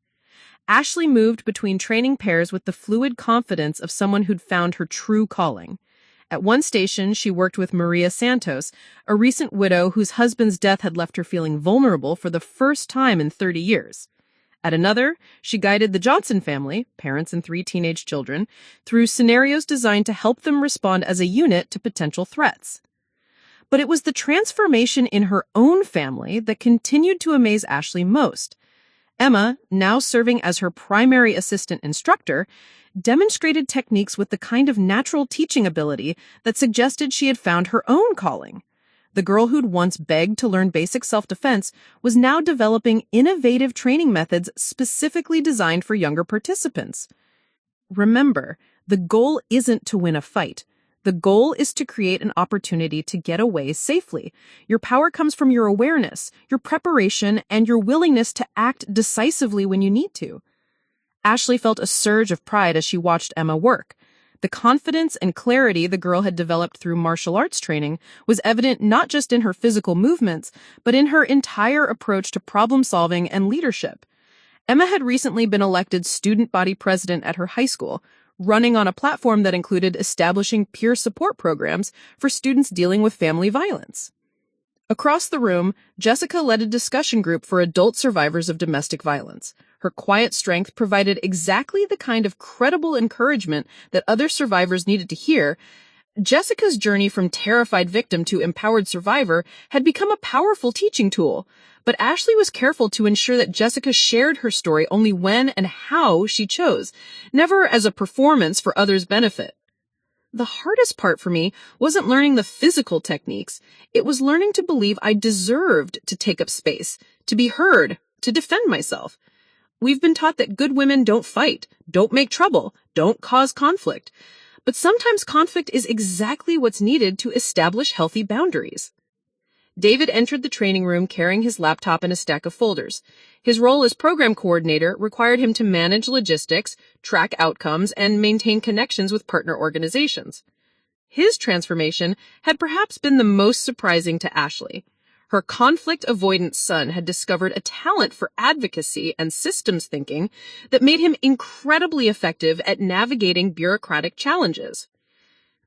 Ashley moved between training pairs with the fluid confidence of someone who'd found her true calling. At one station, she worked with Maria Santos, a recent widow whose husband's death had left her feeling vulnerable for the first time in 30 years. At another, she guided the Johnson family, parents and 3 teenage children, through scenarios designed to help them respond as a unit to potential threats. But it was the transformation in her own family that continued to amaze Ashley most. Emma, now serving as her primary assistant instructor, demonstrated techniques with the kind of natural teaching ability that suggested she had found her own calling. The girl who'd once begged to learn basic self-defense was now developing innovative training methods specifically designed for younger participants. Remember, the goal isn't to win a fight. The goal is to create an opportunity to get away safely. Your power comes from your awareness, your preparation, and your willingness to act decisively when you need to. Ashley felt a surge of pride as she watched Emma work. The confidence and clarity the girl had developed through martial arts training was evident not just in her physical movements, but in her entire approach to problem solving and leadership. Emma had recently been elected student body president at her high school, running on a platform that included establishing peer support programs for students dealing with family violence. Across the room, Jessica led a discussion group for adult survivors of domestic violence. Her quiet strength provided exactly the kind of credible encouragement that other survivors needed to hear. Jessica's journey from terrified victim to empowered survivor had become a powerful teaching tool, but Ashley was careful to ensure that Jessica shared her story only when and how she chose, never as a performance for others' benefit. The hardest part for me wasn't learning the physical techniques. It was learning to believe I deserved to take up space, to be heard, to defend myself. We've been taught that good women don't fight, don't make trouble, don't cause conflict. But sometimes conflict is exactly what's needed to establish healthy boundaries. David entered the training room carrying his laptop and a stack of folders. His role as program coordinator required him to manage logistics, track outcomes, and maintain connections with partner organizations. His transformation had perhaps been the most surprising to Ashley. Her conflict-avoidant son had discovered a talent for advocacy and systems thinking that made him incredibly effective at navigating bureaucratic challenges.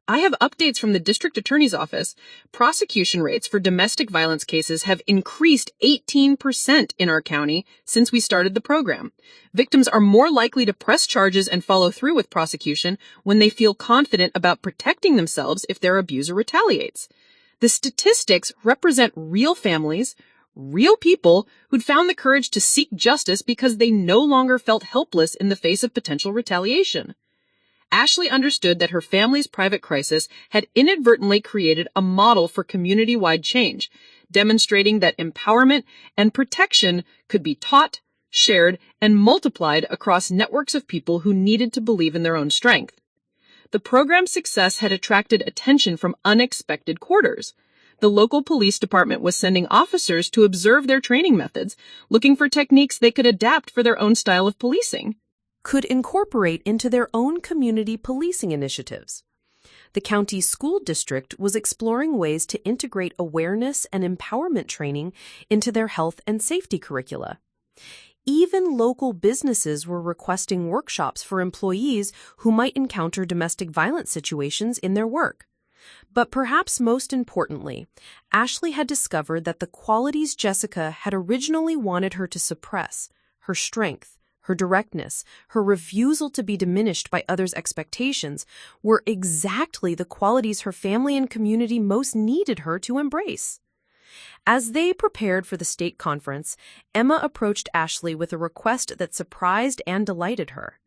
I have updates from the district attorney's office. Prosecution rates for domestic violence cases have increased 18% in our county since we started the program. Victims are more likely to press charges and follow through with prosecution when they feel confident about protecting themselves if their abuser retaliates. The statistics represent real families, real people who'd found the courage to seek justice because they no longer felt helpless in the face of potential retaliation. Ashley understood that her family's private crisis had inadvertently created a model for community-wide change, demonstrating that empowerment and protection could be taught, shared, and multiplied across networks of people who needed to believe in their own strength. The program's success had attracted attention from unexpected quarters. The local police department was sending officers to observe their training methods, looking for techniques they could adapt for their own style of policing. Could incorporate into their own community policing initiatives. The county school district was exploring ways to integrate awareness and empowerment training into their health and safety curricula. Even local businesses were requesting workshops for employees who might encounter domestic violence situations in their work. But perhaps most importantly, Ashley had discovered that the qualities Jessica had originally wanted her to suppress, her strength, her directness, her refusal to be diminished by others' expectations, were exactly the qualities her family and community most needed her to embrace. As they prepared for the state conference, Emma approached Ashley with a request that surprised and delighted her.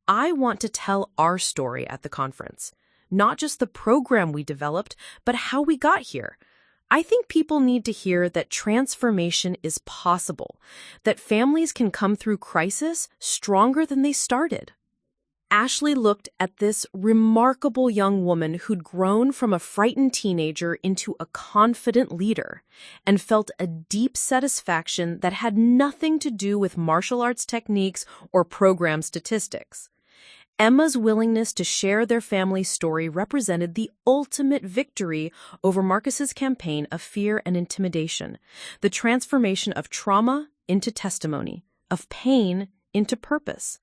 "I want to tell our story at the conference, not just the program we developed, but how we got here. I think people need to hear that transformation is possible, that families can come through crisis stronger than they started." Ashley looked at this remarkable young woman who'd grown from a frightened teenager into a confident leader and felt a deep satisfaction that had nothing to do with martial arts techniques or program statistics. Emma's willingness to share their family's story represented the ultimate victory over Marcus's campaign of fear and intimidation, the transformation of trauma into testimony, of pain into purpose.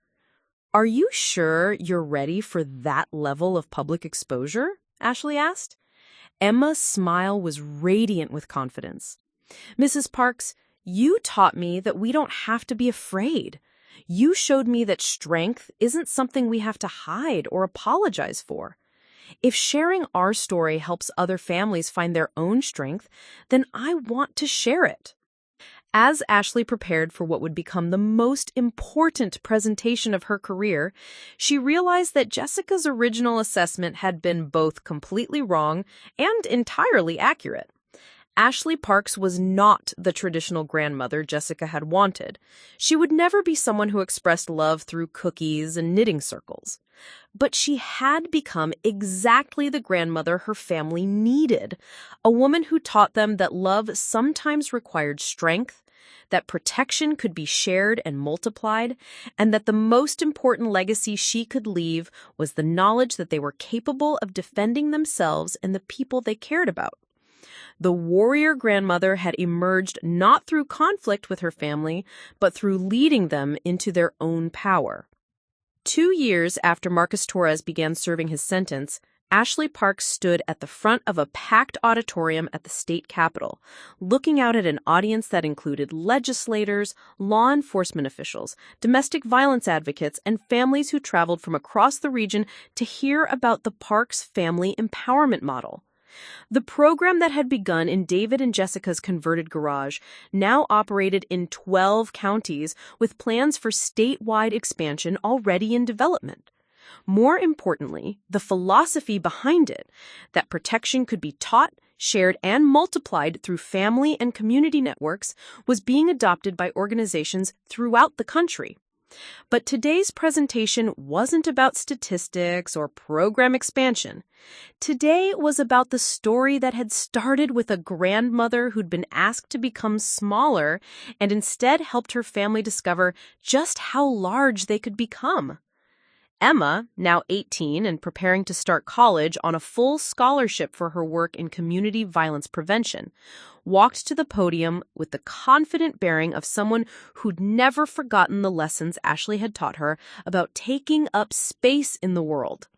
"Are you sure you're ready for that level of public exposure?" Ashley asked. Emma's smile was radiant with confidence. "Mrs. Parks, you taught me that we don't have to be afraid. You showed me that strength isn't something we have to hide or apologize for. If sharing our story helps other families find their own strength, then I want to share it." As Ashley prepared for what would become the most important presentation of her career, she realized that Jessica's original assessment had been both completely wrong and entirely accurate. Ashley Parks was not the traditional grandmother Jessica had wanted. She would never be someone who expressed love through cookies and knitting circles. But she had become exactly the grandmother her family needed, a woman who taught them that love sometimes required strength, that protection could be shared and multiplied, and that the most important legacy she could leave was the knowledge that they were capable of defending themselves and the people they cared about. The warrior grandmother had emerged not through conflict with her family, but through leading them into their own power. 2 years after Marcus Torres began serving his sentence, Ashley Parks stood at the front of a packed auditorium at the state capitol, looking out at an audience that included legislators, law enforcement officials, domestic violence advocates, and families who traveled from across the region to hear about the Parks Family Empowerment Model. The program that had begun in David and Jessica's converted garage now operated in 12 counties with plans for statewide expansion already in development. More importantly, the philosophy behind it, that protection could be taught, shared, and multiplied through family and community networks, was being adopted by organizations throughout the country. But today's presentation wasn't about statistics or program expansion. Today was about the story that had started with a grandmother who'd been asked to become smaller and instead helped her family discover just how large they could become. Emma, now 18 and preparing to start college on a full scholarship for her work in community violence prevention, walked to the podium with the confident bearing of someone who'd never forgotten the lessons Ashley had taught her about taking up space in the world.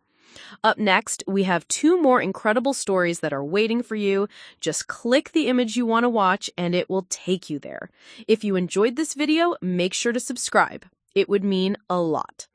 Up next, we have 2 more incredible stories that are waiting for you. Just click the image you want to watch and it will take you there. If you enjoyed this video, make sure to subscribe. It would mean a lot.